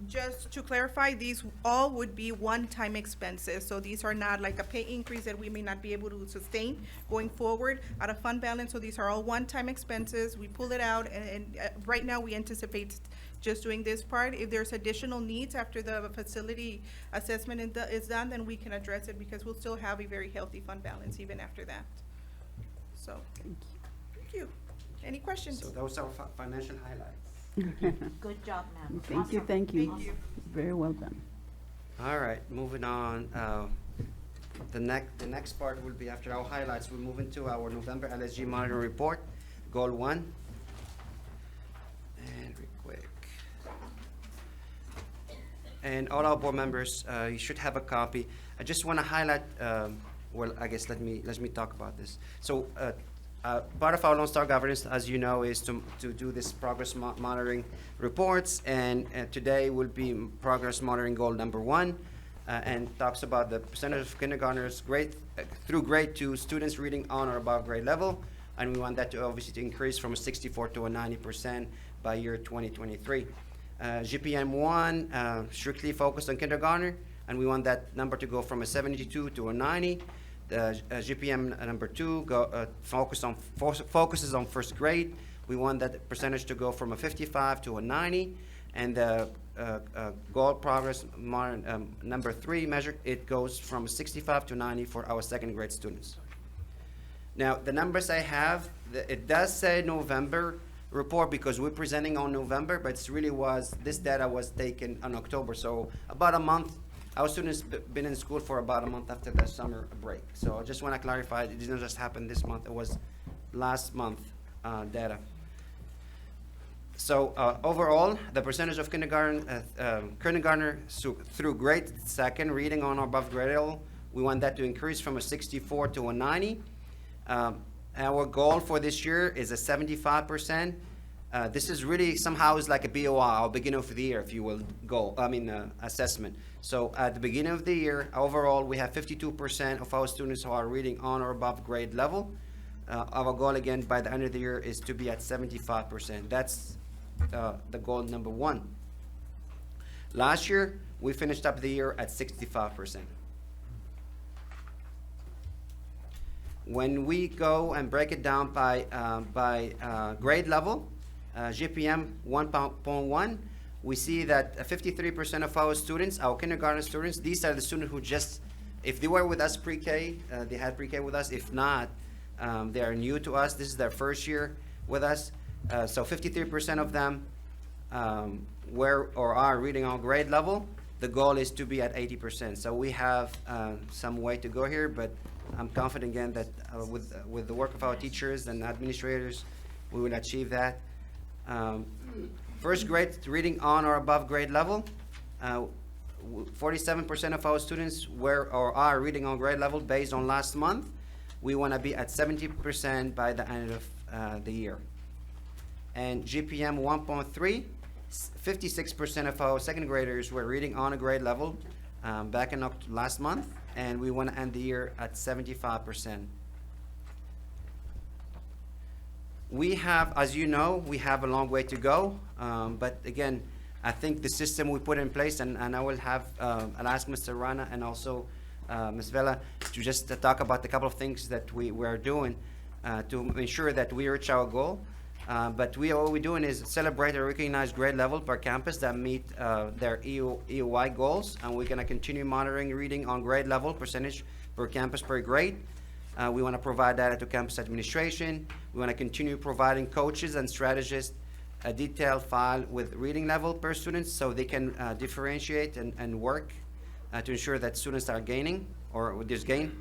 Just to clarify, these all would be one-time expenses. So these are not like a pay increase that we may not be able to sustain going forward out of fund balance. So these are all one-time expenses. We pull it out, and right now we anticipate just doing this part. If there's additional needs after the facility assessment is done, then we can address it because we'll still have a very healthy fund balance even after that. So, thank you. Any questions? So those are financial highlights. Good job, ma'am. Thank you, thank you. Thank you. Very well done. All right, moving on. The next part will be after our highlights. We'll move into our November LSG monitoring report, goal 1. And real quick. And all our board members, you should have a copy. I just want to highlight. Well, I guess let me talk about this. So. Part of our Lone Star governance, as you know, is to do this progress monitoring reports, and today will be progress monitoring goal number 1, and talks about the percentage of kindergartners through grade 2 students reading on or above grade level, and we want that to obviously to increase from a 64 to a 90% by year 2023. GPM1 strictly focused on kindergartner, and we want that number to go from a 72 to a 90. GPM number 2 focuses on first grade. We want that percentage to go from a 55 to a 90, and the goal progress number 3 measure, it goes from 65 to 90 for our second grade students. Now, the numbers I have, it does say November report because we're presenting on November, but it really was, this data was taken in October, so about a month. Our students been in school for about a month after the summer break. So I just want to clarify, it didn't just happen this month, it was last month data. So overall, the percentage of kindergartner through grade 2nd reading on or above grade level, we want that to increase from a 64 to a 90. Our goal for this year is a 75%. This is really somehow is like a BOI, or beginning of the year, if you will, goal, assessment. So at the beginning of the year, overall, we have 52% of our students who are reading on or above grade level. Our goal, again, by the end of the year is to be at 75%. That's the goal number 1. Last year, we finished up the year at 65%. When we go and break it down by grade level, GPM 1.1, we see that 53% of our students, our kindergarten students, these are the students who just, if they were with us pre-K, they had pre-K with us. If not, they are new to us. This is their first year with us. So 53% of them were or are reading on grade level. The goal is to be at 80%. So we have some way to go here, but I'm confident again that with the work of our teachers and administrators, we will achieve that. First grade reading on or above grade level, 47% of our students were or are reading on grade level based on last month. We want to be at 70% by the end of the year. And GPM 1.3, 56% of our second graders were reading on a grade level back in last month, and we want to end the year at 75%. We have, as you know, we have a long way to go, but again, I think the system we put in place, and I will have, I'll ask Mr. Rana and also Ms. Vela to just talk about a couple of things that we are doing to ensure that we reach our goal. But what we're doing is celebrate and recognize grade level per campus that meet their EOY goals, and we're going to continue monitoring reading on grade level percentage per campus per grade. We want to provide data to campus administration. We want to continue providing coaches and strategists a detailed file with reading level per student so they can differentiate and work to ensure that students are gaining or there's gain.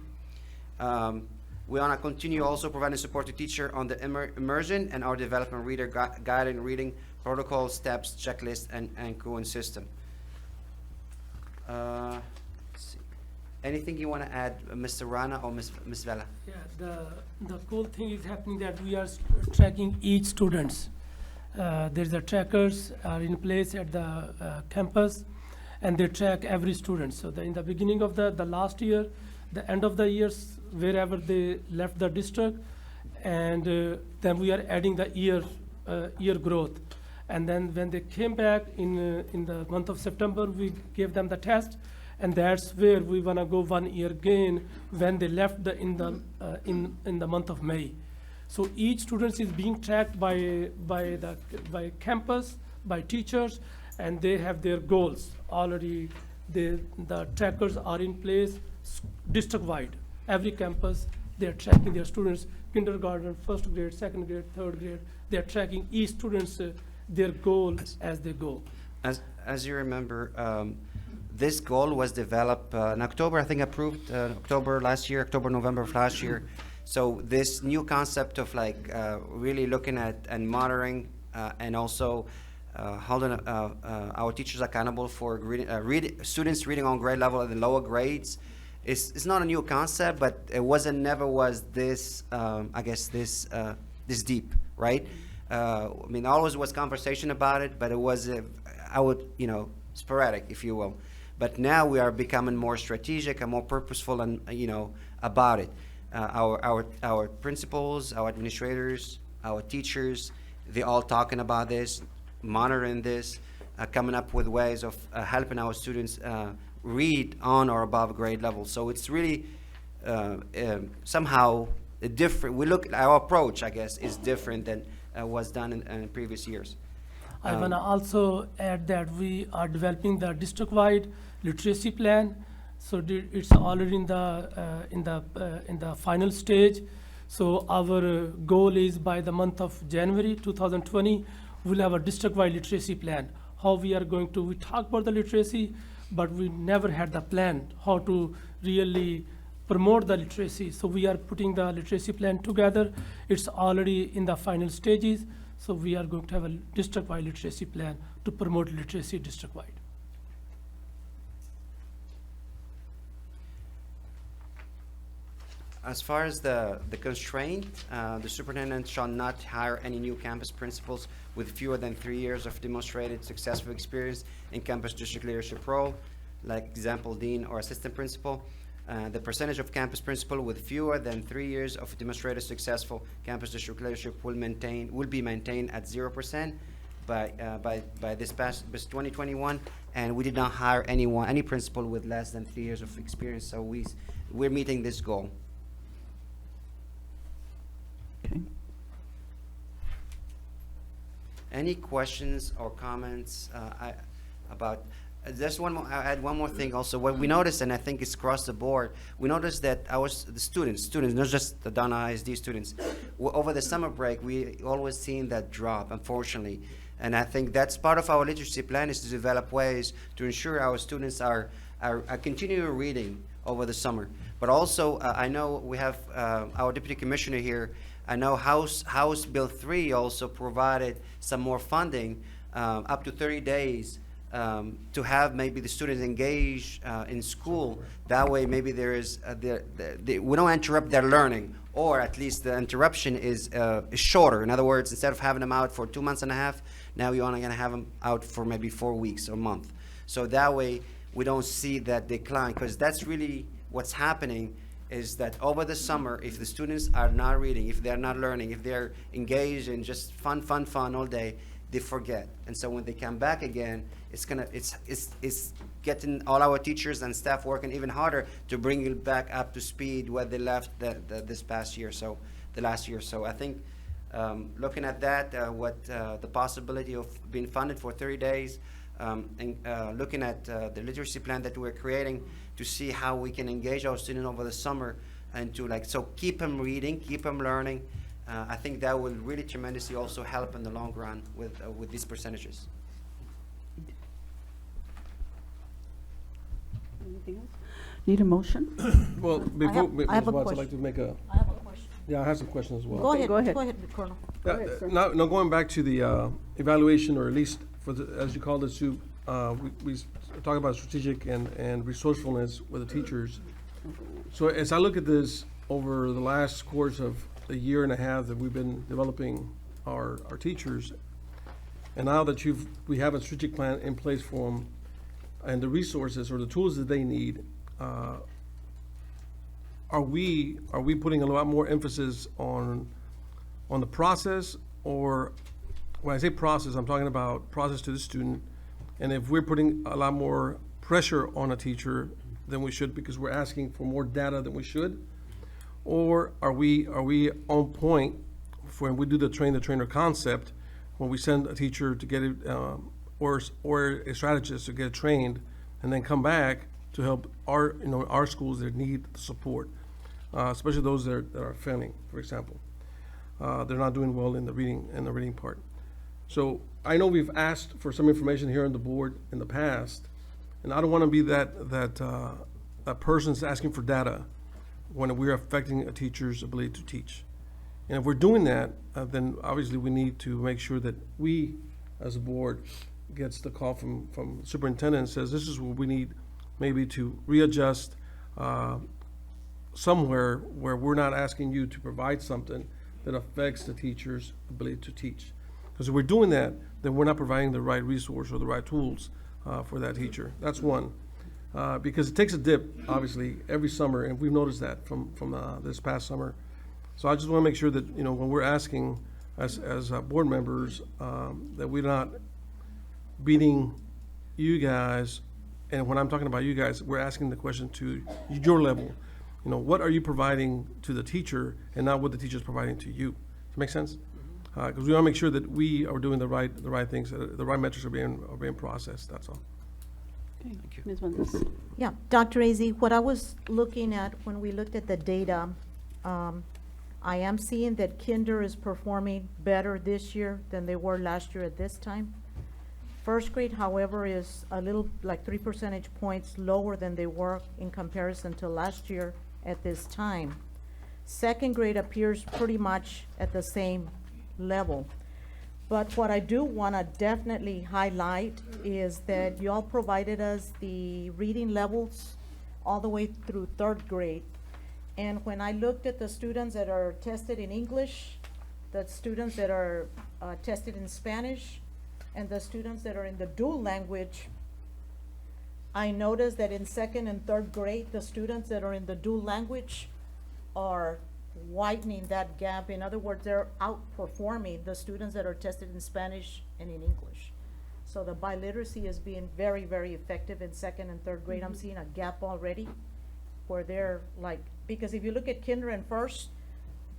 We want to continue also providing support to teacher on the immersion and our development reader guided reading protocol, steps, checklist, and Cohen system. Let's see. Anything you want to add, Mr. Rana or Ms. Vela? Yeah, the cool thing is happening that we are tracking each students. There's the trackers are in place at the campus, and they track every student. So in the beginning of the last year, the end of the years, wherever they left the district, and then we are adding the year growth. And then when they came back in the month of September, we gave them the test, and that's where we wanna go 1 year gain when they left in the month of May. So each student is being tracked by campus, by teachers, and they have their goals already. The trackers are in place district-wide. Every campus, they're tracking their students, kindergarten, first grade, second grade, third grade. They're tracking each student's their goal as they go. As you remember, this goal was developed in October, I think approved October last year, October, November of last year. So this new concept of like really looking at and monitoring and also holding our teachers accountable for students reading on grade level at the lower grades. It's not a new concept, but it never was this, I guess, this deep, right? I mean, always was conversation about it, but it was, sporadic, if you will. But now we are becoming more strategic and more purposeful and, about it. Our principals, our administrators, our teachers, they're all talking about this, monitoring this, coming up with ways of helping our students read on or above grade level. So it's really somehow different. We look, our approach, I guess, is different than was done in previous years. I want to also add that we are developing the district-wide literacy plan. So it's already in the final stage. So our goal is by the month of January 2020, we'll have a district-wide literacy plan. How we are going to, we talk about the literacy, but we never had the plan how to really promote the literacy. So we are putting the literacy plan together. It's already in the final stages. So we are going to have a district-wide literacy plan to promote literacy district-wide. As far as the constraint, the superintendent shall not hire any new campus principals with fewer than 3 years of demonstrated successful experience in campus district leadership role, like example, dean or assistant principal. The percentage of campus principal with fewer than 3 years of demonstrated successful campus district leadership will be maintained at 0% by this 2021, and we did not hire any principal with less than 3 years of experience. So we're meeting this goal. Okay. Any questions or comments about? There's one more. I'll add one more thing also. What we noticed, and I think it's across the board, we noticed that the students, not just the Donna ISD students, over the summer break, we always seen that drop, unfortunately. And I think that's part of our literacy plan, is to develop ways to ensure our students are continuing reading over the summer. But also, I know we have our deputy commissioner here. I know House Bill 3 also provided some more funding, up to 30 days, to have maybe the students engage in school. That way, maybe there is we don't interrupt their learning, or at least the interruption is shorter. In other words, instead of having them out for 2.5 months, now you're only going to have them out for maybe 4 weeks or a month. So that way, we don't see that decline, because that's really what's happening. Is that over the summer, if the students are not reading, if they're not learning, if they're engaged in just fun all day, they forget. And so when they come back again, it's getting all our teachers and staff working even harder to bring it back up to speed where they left this past year, so the last year. So I think looking at that, the possibility of being funded for 30 days, and looking at the literacy plan that we're creating to see how we can engage our students over the summer, and to keep them reading, keep them learning. I think that will really tremendously also help in the long run with these percentages. Anything else? Need a motion? Well, before Ms. I have a Watts, I'd question. like to make a, I have a question. yeah, I have some questions as well. Go ahead, go ahead. go ahead, Colonel. Go ahead, sir. Now, going back to the evaluation, or at least for the, as you call it, we talk about strategic and resourcefulness with the teachers. So as I look at this over the last course of a year and a half that we've been developing our teachers, and now that we have a strategic plan in place for them, and the resources or the tools that they need, are we putting a lot more emphasis on the process? Or when I say process, I'm talking about process to the student. And if we're putting a lot more pressure on a teacher than we should because we're asking for more data than we should, or are we on point for when we do the train the trainer concept, when we send a teacher to get it, or a strategist to get trained, and then come back to help our schools that need the support, especially those that are failing, for example. They're not doing well in the reading part. So I know we've asked for some information here on the board in the past, and I don't want to be that person's asking for data when we're affecting a teacher's ability to teach. And if we're doing that, then obviously we need to make sure that we, as a board, gets the call from the superintendent and says, this is what we need maybe to readjust somewhere where we're not asking you to provide something that affects the teacher's ability to teach. Because if we're doing that, then we're not providing the right resource or the right tools for that teacher. That's one. Because it takes a dip, obviously, every summer, and we've noticed that from this past summer. So I just want to make sure that, when we're asking as board members, that we're not beating you guys, and when I'm talking about you guys, we're asking the question to your level. You know, what are you providing to the teacher and not what the teacher is providing to you? Does that make sense? Because we want to make sure that we are doing the right things, the right metrics are being processed, that's all. Okay. Ms. Valdez. Yeah, Dr. Azzi, what I was looking at when we looked at the data, I am seeing that kinder is performing better this year than they were last year at this time. First grade, however, is a little, like 3 percentage points lower than they were in comparison to last year at this time. Second grade appears pretty much at the same level. But what I do want to definitely highlight is that y'all provided us the reading levels all the way through third grade. And when I looked at the students that are tested in English, the students that are tested in Spanish, and the students that are in the dual language, I noticed that in second and third grade, the students that are in the dual language are widening that gap. In other words, they're outperforming the students that are tested in Spanish and in English. So the biliteracy is being very, very effective in second and third grade. I'm seeing a gap already where they're like, because if you look at kinder and first,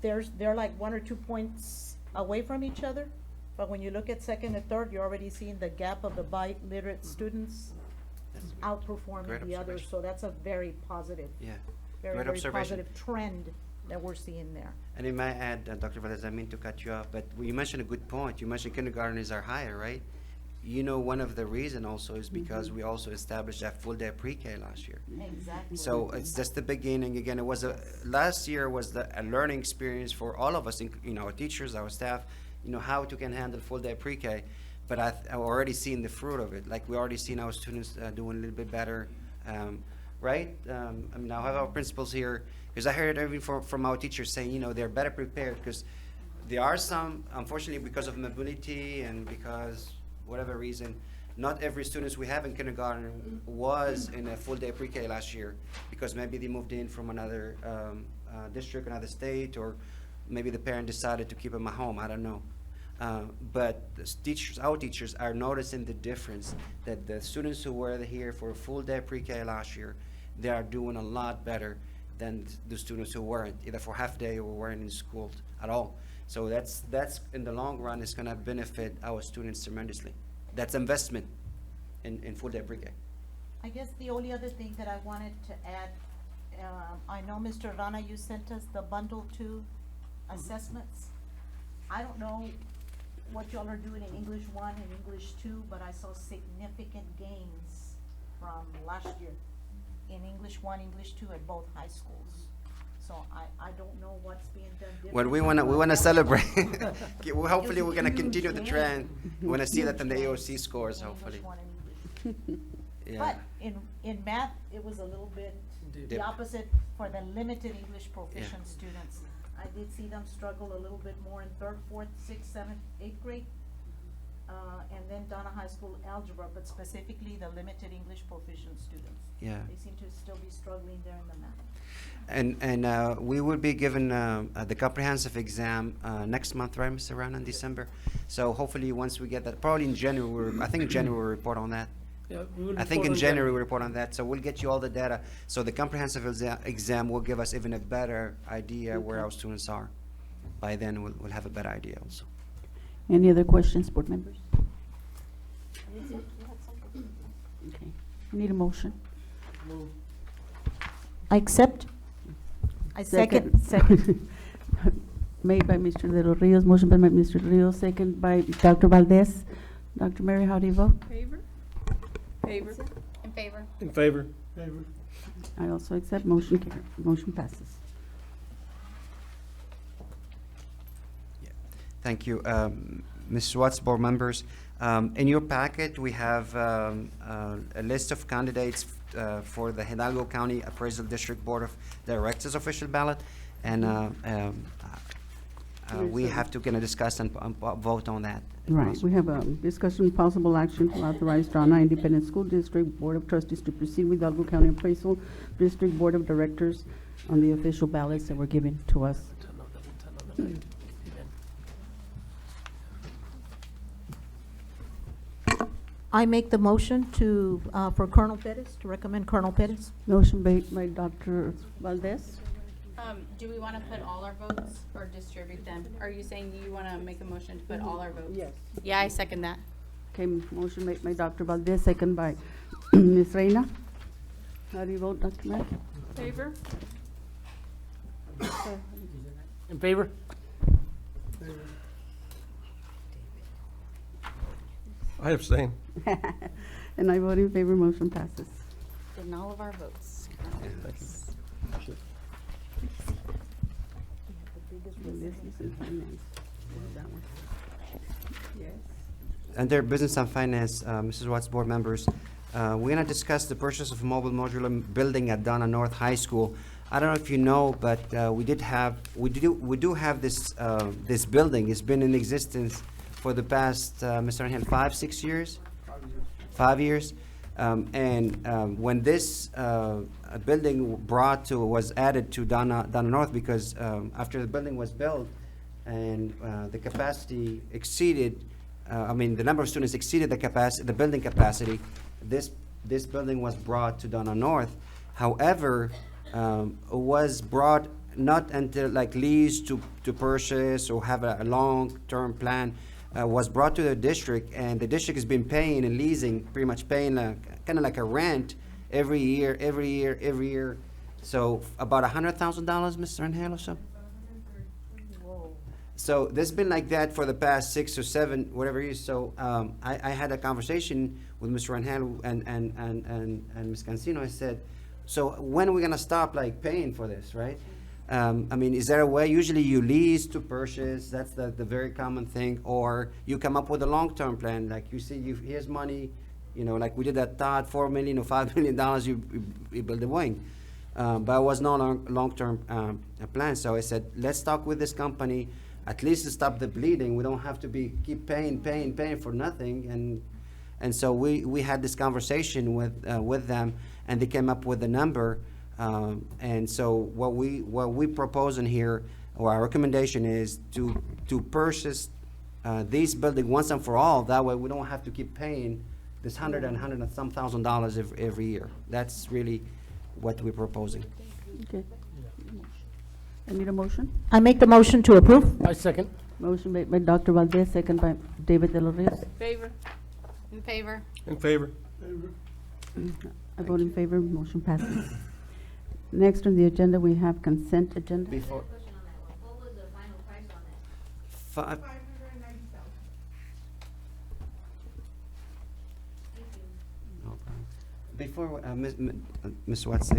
they're like 1 or 2 points away from each other. But when you look at second and third, you're already seeing the gap of the biliterate students outperforming the others. So that's a very positive, very, very positive trend that we're seeing there. And in my add, Dr. Valdez, I mean to cut you off, but you mentioned a good point. You mentioned kindergartners are higher, right? You know, one of the reason also is because we also established that full day pre-K last year. Exactly. So it's just the beginning. Again, it was last year was a learning experience for all of us, you know, our teachers, our staff, you know, how to can handle full day pre-K. But I've already seen the fruit of it. Like we already seen our students doing a little bit better, right? I mean, I have our principals here, because I heard it even from our teachers saying, you know, they're better prepared, because there are some, unfortunately, because of mobility and because whatever reason, not every student we have in kindergarten was in a full day pre-K last year, because maybe they moved in from another district, another state, or maybe the parent decided to keep them at home, I don't know. But the teachers, our teachers are noticing the difference, that the students who were here for a full day pre-K last year, they are doing a lot better than the students who weren't, either for half day or weren't in school at all. So that's in the long run is gonna benefit our students tremendously. That's investment in full day pre-K. I guess the only other thing that I wanted to add, I know Mr. Rana, you sent us the bundle 2 assessments. I don't know what y'all are doing in English 1 and English 2, but I saw significant gains from last year in English 1, English 2 at both high schools. So I don't know what's being done differently. Well, we wanna celebrate. Well, hopefully we're gonna continue the trend. We wanna see that in the AOC scores, hopefully. English 1 and English 2. Yeah. But in math, it was a little bit the Dip. opposite for the limited English proficient students. I did see them struggle a little bit more in third, fourth, sixth, seventh, eighth grade. And then Donna High School algebra, but specifically the limited English proficient students. Yeah. They seem to still be struggling there in the math. And we will be given the comprehensive exam next month, right, Mr. Rana, in December? So hopefully once we get that, probably in January, I think in January we'll report on that. Yeah, we will I think report in on January we'll report on that, so we'll get you all the data. So the comprehensive exam will give us even a better idea where our students are. By then, we'll have a better idea also. Any other questions, board members? Okay, we need a motion. I accept. I second. Second. Made by Mr. De Los Rios, motion by Mr. Rios, second by Dr. Valdez. Dr. Mary, how do you vote? Favor? Favor? In favor. In favor? Favor. I also accept, motion carried, motion passes. Thank you. Ms. Watts, board members, in your packet, we have a list of candidates for the Hidalgo County Appraisal District Board of Directors official ballot, and we have to kind of discuss and vote on that. Right, we have a discussion, possible action to authorize Donna Independent School District Board of Trustees to proceed with Hidalgo County Appraisal District Board of Directors on the official ballots that were given to us. I make the motion to, for Colonel Pettis, to recommend Colonel Pettis. Motion made by Dr. Valdez. Do we want to put all our votes or distribute them? Are you saying you want to make a motion to put all our votes? Yes. Yeah, I second that. Okay, motion made by Dr. Valdez, second by Ms. Reyna. How do you vote, Dr. Mack? Favor? In favor? I abstain. And I vote in favor, motion passes. Getting all of our votes. Business and finance. That one. Yes. Under Business and Finance, Mrs. Watts, board members, we're gonna discuss the purchase of a mobile modular building at Donna North High School. I don't know if you know, but we do have this this building. It's been in existence for the past, Mr. Angel, 5-6 years? 5 years. When this building was added to Donna North, because after the building was built and the capacity exceeded, the number of students exceeded the building capacity, this building was brought to Donna North. However, it was brought not until like lease to purchase or have a long-term plan. Was brought to the district, and the district has been paying and leasing, pretty much paying kind of like a rent every year. So about $100,000, Mr. Angel, or so. So this has been like that for the past 6 or 7, whatever years. So I had a conversation with Mr. Angel and Ms. Cancino. I said, so when are we gonna stop like paying for this, right? Is there a way? Usually you lease to purchase. That's the very common thing. Or you come up with a long-term plan. Like you see, here's money, like we did at Todd, $4 million or $5 million, you build a wing. But it was no long-term plan. So I said, let's talk with this company, at least to stop the bleeding. We don't have to keep paying for nothing. And so we had this conversation with them, and they came up with a number. And so what we propose in here, or our recommendation is to purchase these buildings once and for all. That way we don't have to keep paying this $100 and some $1,000 every year. That's really what we're proposing. Okay. I need a motion. I make the motion to approve. I second. Motion made by Dr. Valdez, second by David De Los Rios. Favor? In favor? In favor. I vote in favor, motion passes. Next on the agenda, we have consent agenda. Before. What was the final price on that? Five, no problem. Before, Ms. Watts,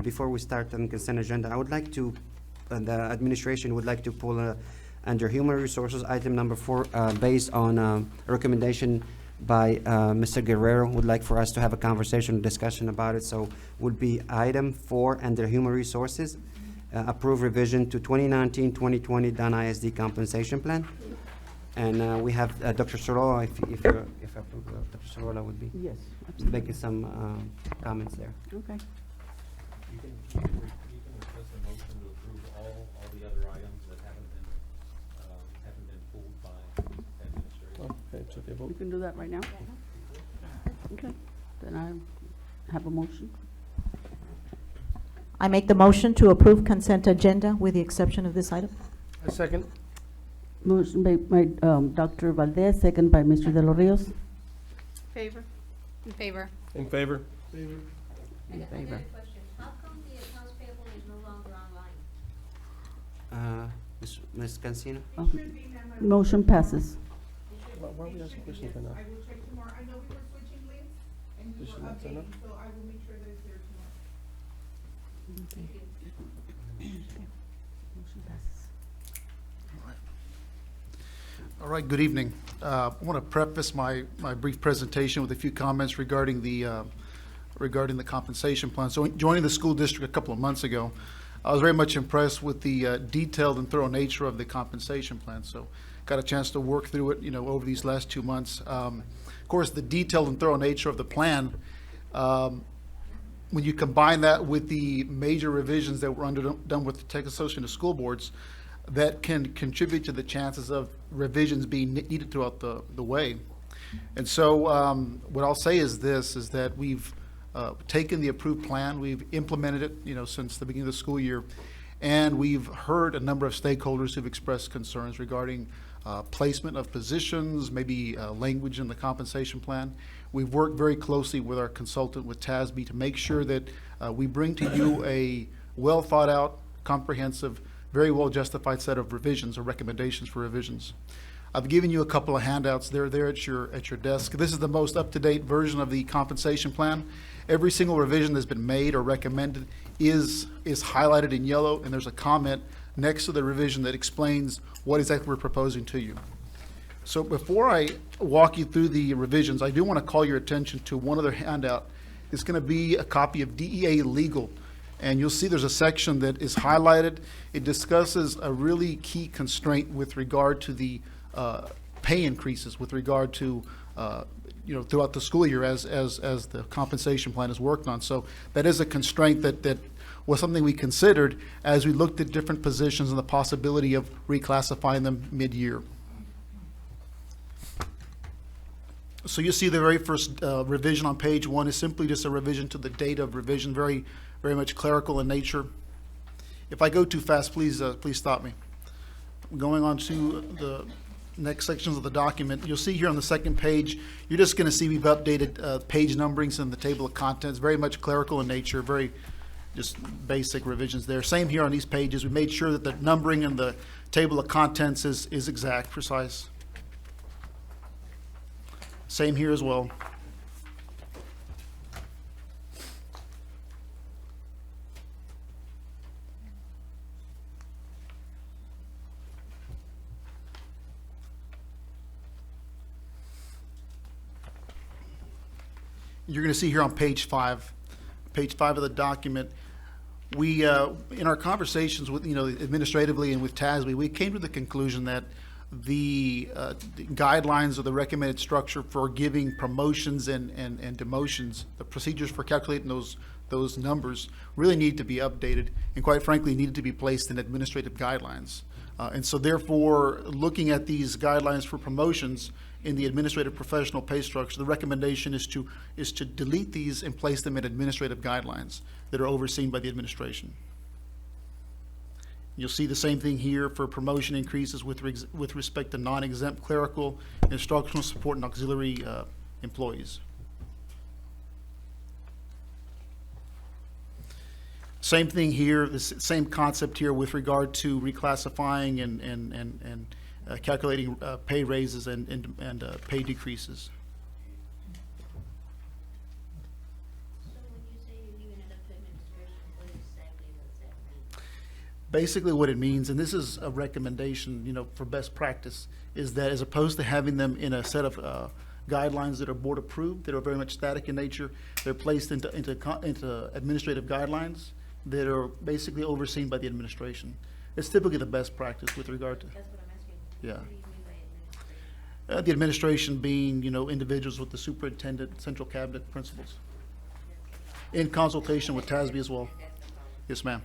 before we start on consent agenda, I would like to, the administration would like to pull under Human Resources, item number 4, based on a recommendation by Mr. Guerrero, would like for us to have a conversation, discussion about it. So would be item 4 under Human Resources, approve revision to 2019-2020 Donna ISD compensation plan. And we have Dr. Sorolla, if Dr. Sorolla would be Yes, making some comments there. Okay. You can request a motion to approve all the other items that haven't been pulled by administration. Okay, so they We vote. can do that right now? Okay, then I have a motion. I make the motion to approve consent agenda with the exception of this item. I second. Motion made by Dr. Valdez, second by Mr. De Los Rios. Favor? In favor? In favor. In I got favor. a question. How come the accounts payable is no longer online? Ms. Cancino? Motion passes. Why are we asking questions right now? I will check tomorrow. I know we were switching lists, and we This were is not set up? updating, so I will make sure that it's there tomorrow. Motion passes. All right, good evening. I want to preface my brief presentation with a few comments regarding the compensation plan. So joining the school district a couple of months ago, I was very much impressed with the detailed and thorough nature of the compensation plan. So got a chance to work through it, over these last 2 months. Of course, the detailed and thorough nature of the plan, when you combine that with the major revisions that were done with the Texas Association of School Boards, that can contribute to the chances of revisions being needed throughout the way. And so what I'll say is this, is that we've taken the approved plan, we've implemented it, since the beginning of the school year, and we've heard a number of stakeholders who've expressed concerns regarding placement of positions, maybe language in the compensation plan. We've worked very closely with our consultant with TASB to make sure that we bring to you a well thought out, comprehensive, very well justified set of revisions or recommendations for revisions. I've given you a couple of handouts. They're there at your desk. This is the most up-to-date version of the compensation plan. Every single revision that's been made or recommended is highlighted in yellow, and there's a comment next to the revision that explains what exactly we're proposing to you. So before I walk you through the revisions, I do want to call your attention to one other handout. It's going to be a copy of DEA Legal. And you'll see there's a section that is highlighted. It discusses a really key constraint with regard to the pay increases, with regard to throughout the school year as the compensation plan is worked on. So that is a constraint that was something we considered as we looked at different positions and the possibility of reclassifying them mid-year. So you see the very first revision on page 1 is simply just a revision to the date of revision, very much clerical in nature. If I go too fast, please stop me. Going on to the next sections of the document, you'll see here on the second page, you're just going to see we've updated page numberings in the table of contents, very much clerical in nature, very just basic revisions there. Same here on these pages. We made sure that the numbering in the table of contents is exact, precise. Same here as well. You're going to see here on page 5 of the document, we, in our conversations with, administratively and with TASB, we came to the conclusion that the guidelines or the recommended structure for giving promotions and demotions, the procedures for calculating those numbers really need to be updated, and quite frankly needed to be placed in administrative guidelines. And so therefore, looking at these guidelines for promotions in the administrative professional pay structure, the recommendation is to delete these and place them in administrative guidelines that are overseen by the administration. You'll see the same thing here for promotion increases with respect to non-exempt clerical, instructional support, and auxiliary employees. Same thing here, the same concept here with regard to reclassifying and calculating pay raises and pay decreases. Basically what it means, and this is a recommendation, for best practice, is that as opposed to having them in a set of guidelines that are board approved, that are very much static in nature, they're placed into administrative guidelines that are basically overseen by the administration. It's typically the best practice with regard to. That's what I'm asking. Yeah. What do you mean by administration? The administration being, individuals with the superintendent, central cabinet principals, in consultation with TASB as well. Yes, ma'am.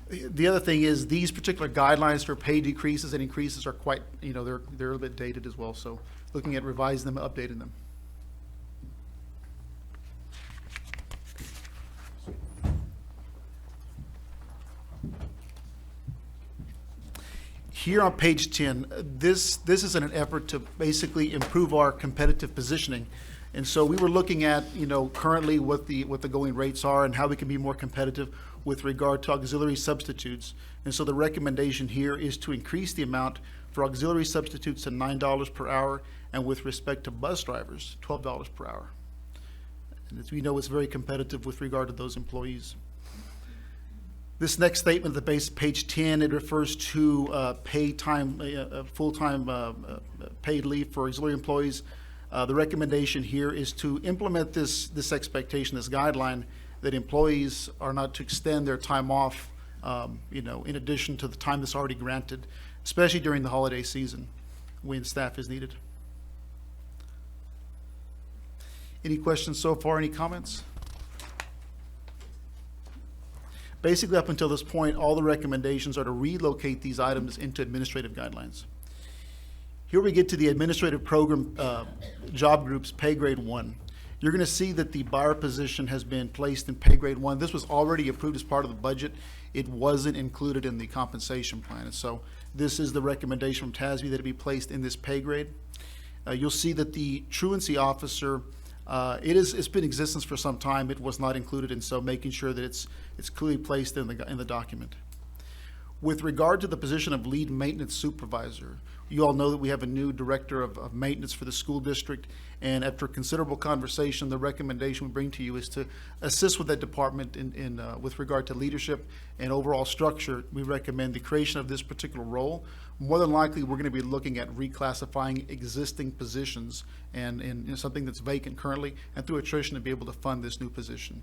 The other thing is these particular guidelines for pay decreases and increases are quite, they're a little bit dated as well. So looking at revising them, updating them. Here on page 10, this is in an effort to basically improve our competitive positioning. And so we were looking at, currently what the going rates are and how we can be more competitive with regard to auxiliary substitutes. And so the recommendation here is to increase the amount for auxiliary substitutes to $9 per hour, and with respect to bus drivers, $12 per hour. And as we know, it's very competitive with regard to those employees. This next statement, the base page 10, it refers to paid time, full-time paid leave for auxiliary employees. The recommendation here is to implement this expectation, this guideline, that employees are not to extend their time off, in addition to the time that's already granted, especially during the holiday season when staff is needed. Any questions so far? Any comments? Basically, up until this point, all the recommendations are to relocate these items into administrative guidelines. Here we get to the administrative program job groups, pay grade 1. You're going to see that the buyer position has been placed in pay grade 1. This was already approved as part of the budget. It wasn't included in the compensation plan. And so this is the recommendation from TASB that it be placed in this pay grade. You'll see that the truancy officer, it's been in existence for some time. It was not included, and so making sure that it's clearly placed in the document. With regard to the position of lead maintenance supervisor, you all know that we have a new director of maintenance for the school district, and after considerable conversation, the recommendation we bring to you is to assist with that department with regard to leadership and overall structure. We recommend the creation of this particular role. More than likely, we're going to be looking at reclassifying existing positions and something that's vacant currently, and through attrition to be able to fund this new position.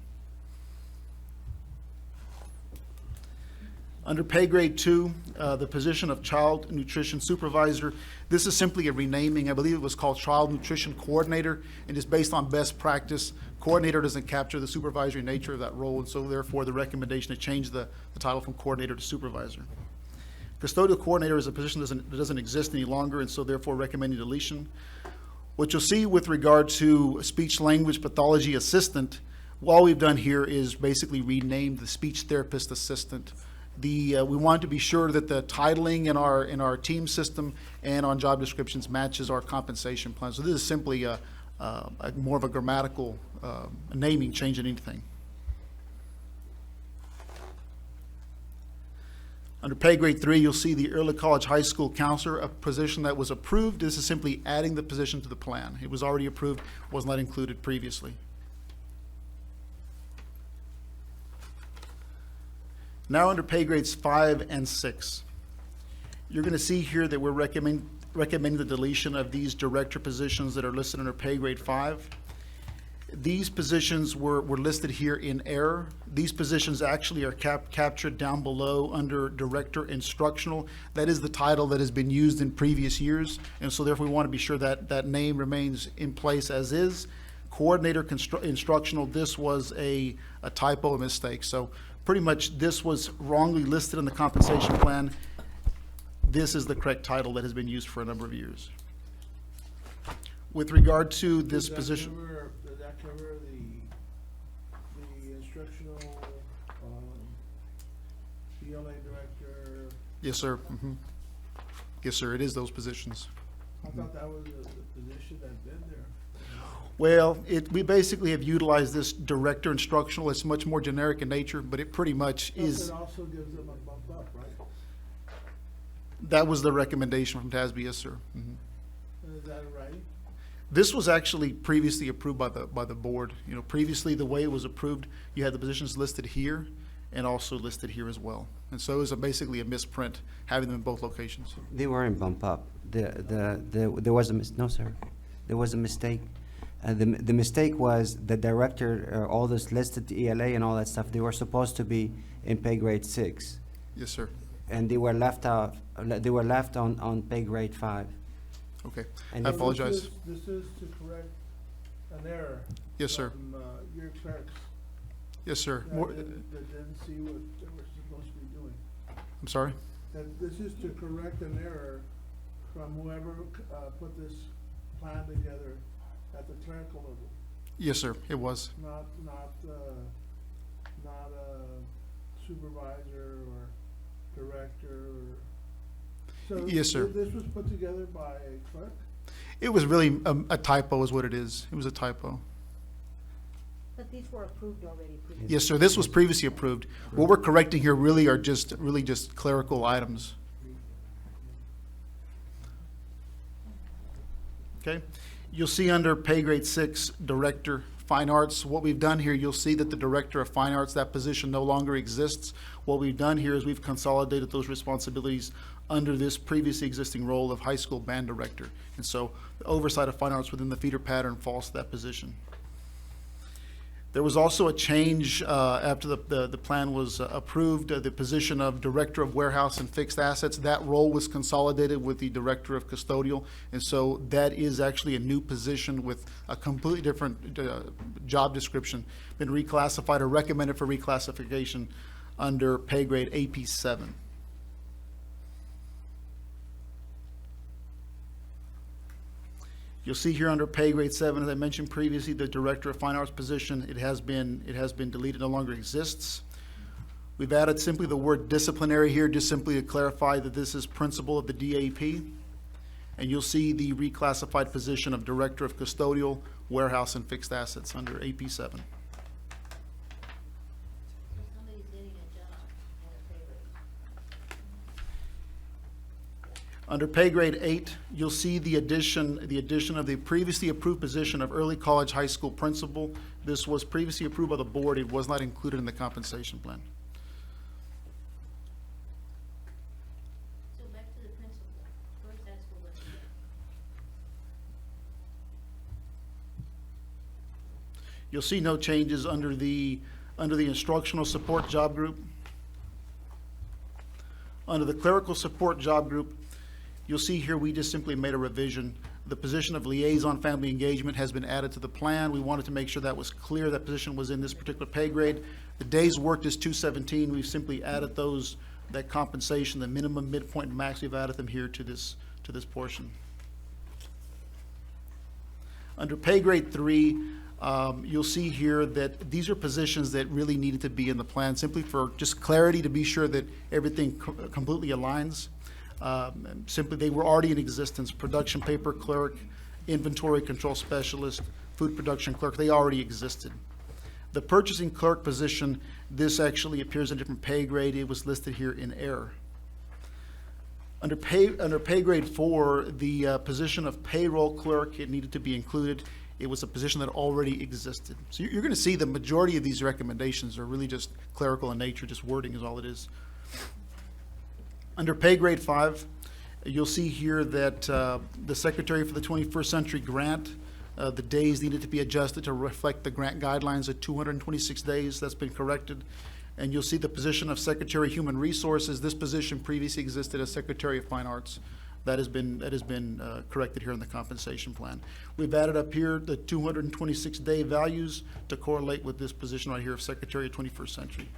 Under pay grade 2, the position of child nutrition supervisor, this is simply a renaming. I believe it was called child nutrition coordinator, and is based on best practice. Coordinator doesn't capture the supervisory nature of that role, and so therefore the recommendation to change the title from coordinator to supervisor. Custodial coordinator is a position that doesn't exist any longer, and so therefore recommending deletion. What you'll see with regard to speech language pathology assistant, all we've done here is basically renamed the speech therapist assistant. We want to be sure that the titling in our team system and on job descriptions matches our compensation plan. So this is simply more of a grammatical naming change than anything. Under pay grade 3, you'll see the early college high school counselor, a position that was approved. This is simply adding the position to the plan. It was already approved, was not included previously. Now under pay grades 5 and 6, you're going to see here that we're recommending the deletion of these director positions that are listed under pay grade 5. These positions were listed here in error. These positions actually are captured down below under director instructional. That is the title that has been used in previous years, and so therefore we want to be sure that that name remains in place as is. Coordinator instructional, this was a typo, a mistake. So pretty much this was wrongly listed in the compensation plan. This is the correct title that has been used for a number of years. With regard to this position. Does that cover the instructional ELA director? Yes, sir. Mm-hmm. Yes, sir. It is those positions. I thought that was the position that had been there. Well, we basically have utilized this director instructional. It's much more generic in nature, but it pretty much is. It also gives them a bump up, right? That was the recommendation from TASB, yes, sir. Mm-hmm. Is that right? This was actually previously approved by the board. You know, previously the way it was approved, you had the positions listed here and also listed here as well. And so it was basically a misprint having them in both locations. They weren't bump up. There was no, sir. There was a mistake. The mistake was the director, all this listed ELA and all that stuff, they were supposed to be in pay grade 6. Yes, sir. And they were left out. They were left on pay grade 5. Okay, and I apologize. This is to correct an error. Yes, sir. From your clerks. Yes, sir. That didn't see what they were supposed to be doing. I'm sorry? That this is to correct an error from whoever put this plan together at the clerical level. Yes, sir. It was. Not a supervisor or director or. So yes, sir. This was put together by a clerk? It was really a typo is what it is. It was a typo. But these were approved already previously. Yes, sir. This was previously approved. What we're correcting here really are just clerical items. Okay. You'll see under pay grade 6, Director, Fine Arts, what we've done here, you'll see that the Director of Fine Arts, that position no longer exists. What we've done here is we've consolidated those responsibilities under this previously existing role of High School Band Director. And so the oversight of Fine Arts within the feeder pattern falls to that position. There was also a change after the plan was approved, the position of Director of Warehouse and Fixed Assets. That role was consolidated with the Director of Custodial, and so that is actually a new position with a completely different job description, been reclassified or recommended for reclassification under pay grade AP 7. You'll see here under pay grade 7, as I mentioned previously, the Director of Fine Arts position, it has been deleted, no longer exists. We've added simply the word disciplinary here, just simply to clarify that this is principal of the DAP. And you'll see the reclassified position of Director of Custodial, Warehouse, and Fixed Assets under AP 7. Under pay grade 8, you'll see the addition of the previously approved position of early college high school principal. This was previously approved by the board. It was not included in the compensation plan. So back to the principal, where's that school going to be? You'll see no changes under the instructional support job group. Under the clerical support job group, you'll see here we just simply made a revision. The position of liaison family engagement has been added to the plan. We wanted to make sure that was clear, that position was in this particular pay grade. The days worked is 217. We've simply added that compensation, the minimum, midpoint, and max, we've added them here to this portion. Under pay grade 3, you'll see here that these are positions that really needed to be in the plan, simply for just clarity, to be sure that everything completely aligns. Simply, they were already in existence. Production paper clerk, inventory control specialist, food production clerk, they already existed. The purchasing clerk position, this actually appears in a different pay grade. It was listed here in error. Under pay grade 4, the position of payroll clerk, it needed to be included. It was a position that already existed. So you're going to see the majority of these recommendations are really just clerical in nature, just wording is all it is. Under pay grade 5, you'll see here that the Secretary for the 21st Century Grant, the days needed to be adjusted to reflect the grant guidelines at 226 days. That's been corrected. And you'll see the position of Secretary of Human Resources. This position previously existed as Secretary of Fine Arts. That has been corrected here in the compensation plan. We've added up here the 226-day values to correlate with this position right here of Secretary of 21st Century.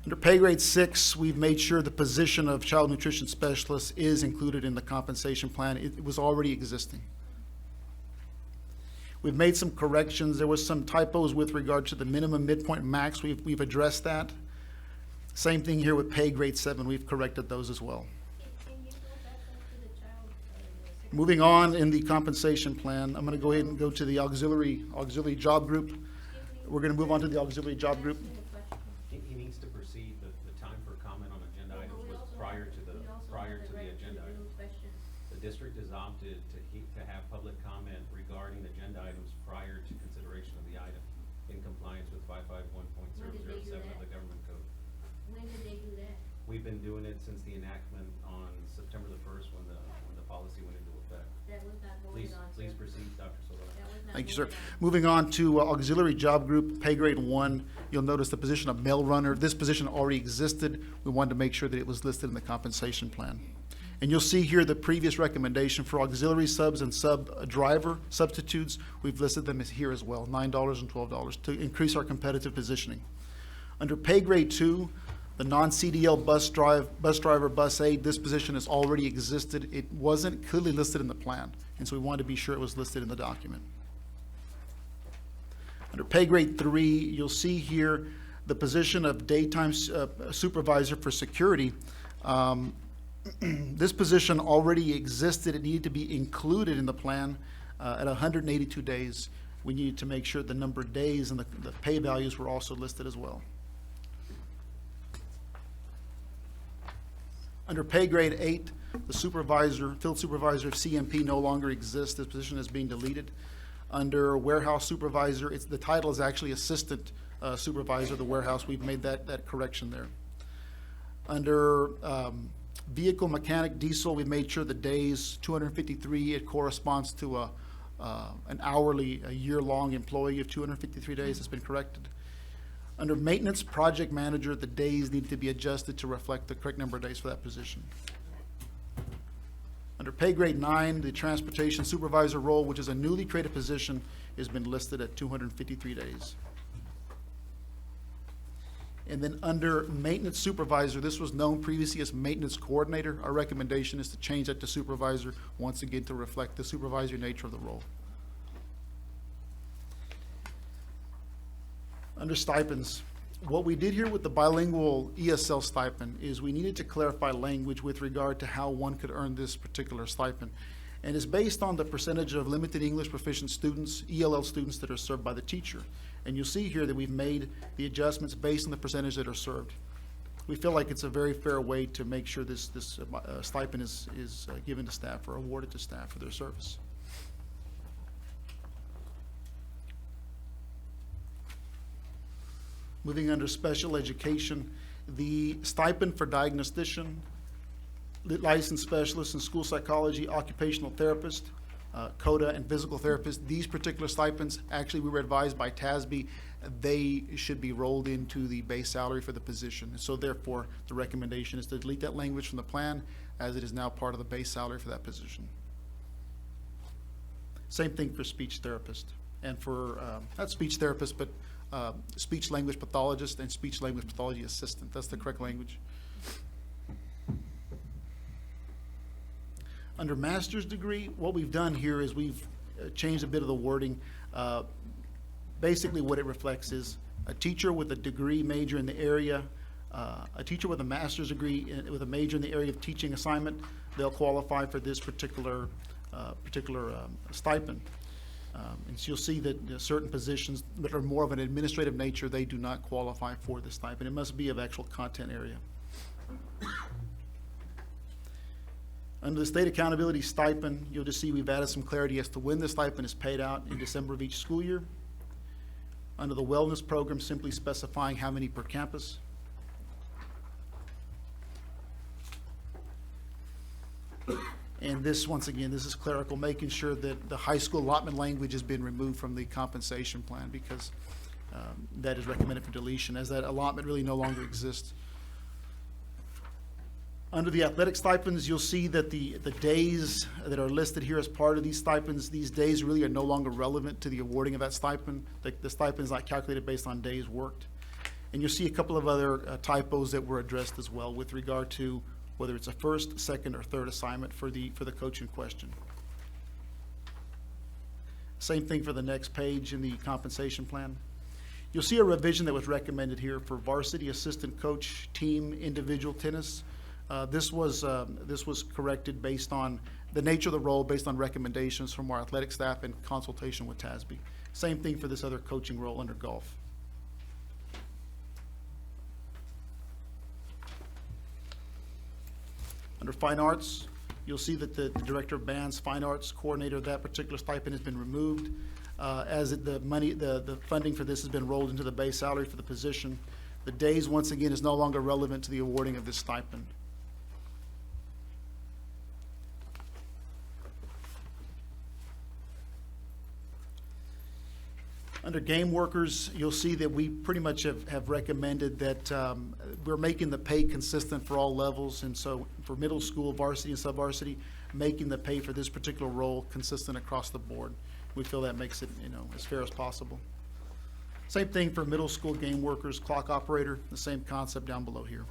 Under pay grade 6, we've made sure the position of child nutrition specialist is included in the compensation plan. It was already existing. We've made some corrections. There was some typos with regard to the minimum, midpoint, max. We've addressed that. Same thing here with pay grade 7. We've corrected those as well. Can you go back up to the child? Moving on in the compensation plan, I'm going to go ahead and go to the auxiliary job group. We're going to move on to the auxiliary job group. He needs to proceed. The time for comment on agenda items was prior to the agenda item. The district has opted to have public comment regarding agenda items prior to consideration of the item in compliance with 551.007 of the government code. When did they do that? We've been doing it since the enactment on September the 1st when the policy went into effect. That was not voted on. Please proceed, Dr. Soto. That was not Thank you, sir. voted on. Moving on to auxiliary job group, pay grade 1. You'll notice the position of mail runner. This position already existed. We wanted to make sure that it was listed in the compensation plan. And you'll see here the previous recommendation for auxiliary subs and driver substitutes. We've listed them as here as well, $9 and $12 to increase our competitive positioning. Under pay grade 2, the non-CDL bus driver, bus aide, this position has already existed. It wasn't clearly listed in the plan, and so we wanted to be sure it was listed in the document. Under pay grade 3, you'll see here the position of daytime supervisor for security. This position already existed. It needed to be included in the plan at 182 days. We needed to make sure the number of days and the pay values were also listed as well. Under pay grade 8, the field supervisor of CMP no longer exists. This position is being deleted. Under warehouse supervisor, the title is actually assistant supervisor of the warehouse. We've made that correction there. Under vehicle mechanic diesel, we made sure the days 253, it corresponds to an hourly, a year-long employee of 253 days. It's been corrected. Under maintenance project manager, the days need to be adjusted to reflect the correct number of days for that position. Under pay grade 9, the transportation supervisor role, which is a newly created position, has been listed at 253 days. And then under maintenance supervisor, this was known previously as maintenance coordinator. Our recommendation is to change that to supervisor, once again to reflect the supervisory nature of the role. Under stipends, what we did here with the bilingual ESL stipend is we needed to clarify language with regard to how one could earn this particular stipend. And it's based on the percentage of limited English proficient students, ELL students, that are served by the teacher. And you'll see here that we've made the adjustments based on the percentage that are served. We feel like it's a very fair way to make sure this stipend is given to staff or awarded to staff for their service. Moving under special education, the stipend for diagnostician, licensed specialist in school psychology, occupational therapist, CODA, and physical therapist, these particular stipends, actually we were advised by TASB, they should be rolled into the base salary for the position. And so therefore, the recommendation is to delete that language from the plan, as it is now part of the base salary for that position. Same thing for speech therapist, and for, not speech therapist, but speech language pathologist and speech language pathology assistant. That's the correct language. Under master's degree, what we've done here is we've changed a bit of the wording. Basically what it reflects is a teacher with a degree major in the area, a teacher with a master's degree with a major in the area of teaching assignment, they'll qualify for this particular stipend. And so you'll see that certain positions that are more of an administrative nature, they do not qualify for the stipend. It must be of actual content area. Under the state accountability stipend, you'll just see we've added some clarity as to when the stipend is paid out in December of each school year. Under the wellness program, simply specifying how many per campus. And this, once again, this is clerical, making sure that the high school allotment language has been removed from the compensation plan, because that is recommended for deletion, as that allotment really no longer exists. Under the athletic stipends, you'll see that the days that are listed here as part of these stipends, these days really are no longer relevant to the awarding of that stipend. The stipend is not calculated based on days worked. And you'll see a couple of other typos that were addressed as well with regard to whether it's a first, second, or third assignment for the coach in question. Same thing for the next page in the compensation plan. You'll see a revision that was recommended here for varsity assistant coach team individual tennis. This was corrected based on the nature of the role, based on recommendations from our athletic staff and consultation with TASB. Same thing for this other coaching role under golf. Under fine arts, you'll see that the director of bands, fine arts coordinator, that particular stipend has been removed, as the funding for this has been rolled into the base salary for the position. The days, once again, is no longer relevant to the awarding of this stipend. Under game workers, you'll see that we pretty much have recommended that we're making the pay consistent for all levels. And so for middle school, varsity, and sub-varsity, making the pay for this particular role consistent across the board. We feel that makes it, as fair as possible. Same thing for middle school game workers, clock operator, the same concept down below here.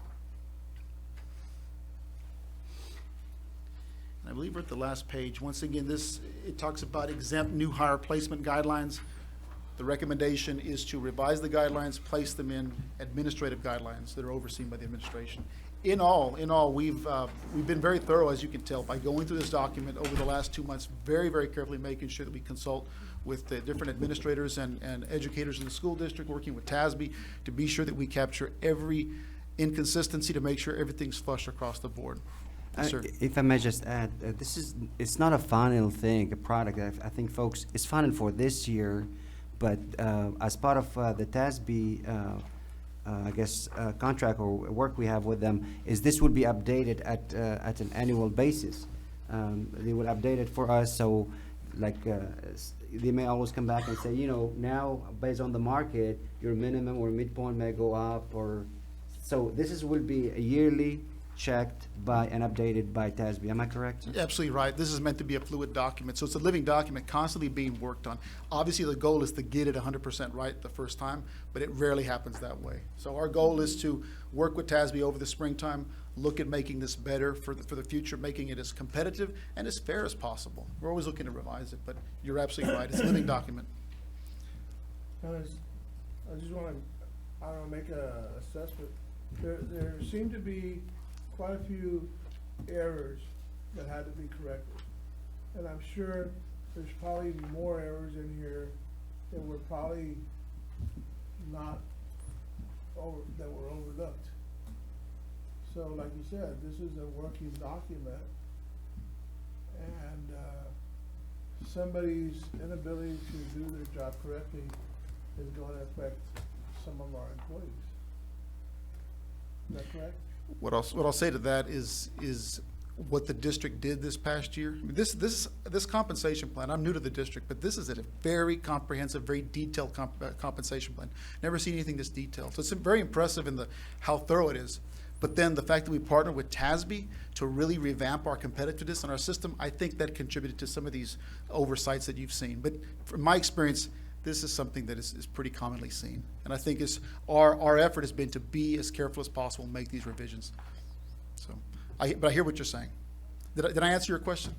And I believe we're at the last page. Once again, it talks about exempt new hire placement guidelines. The recommendation is to revise the guidelines, place them in administrative guidelines that are overseen by the administration. In all, we've been very thorough, as you can tell, by going through this document over the last 2 months, very, very carefully making sure that we consult with the different administrators and educators in the school district, working with TASB to be sure that we capture every inconsistency to make sure everything's flush across the board. Yes, sir. If I may just add, it's not a final thing, a product. I think, folks, it's final for this year. But as part of the TASB, contract or work we have with them, is this will be updated at an annual basis. They will update it for us, so they may always come back and say, now based on the market, your minimum or midpoint may go up, or so this will be a yearly checked by and updated by TASB. Am I correct? Absolutely right. This is meant to be a fluid document, so it's a living document constantly being worked on. Obviously, the goal is to get it 100% right the first time, but it rarely happens that way. So our goal is to work with TASB over the springtime, look at making this better for the future, making it as competitive and as fair as possible. We're always looking to revise it, but you're absolutely right. It's a living document. I just want to, I don't know, make a assessment. There seem to be quite a few errors that had to be corrected. And I'm sure there's probably more errors in here that were probably not that were overlooked. So like you said, this is a working document, and somebody's inability to do their job correctly is going to affect some of our employees. Is that correct? What I'll say to that is what the district did this past year. I mean, this compensation plan, I'm new to the district, but this is a very comprehensive, very detailed compensation plan. Never seen anything this detailed. So it's very impressive in how thorough it is. But then the fact that we partnered with TASB to really revamp our competitiveness in our system, I think that contributed to some of these oversights that you've seen. But from my experience, this is something that is pretty commonly seen. And I think our effort has been to be as careful as possible and make these revisions. So, but I hear what you're saying. Did I answer your question?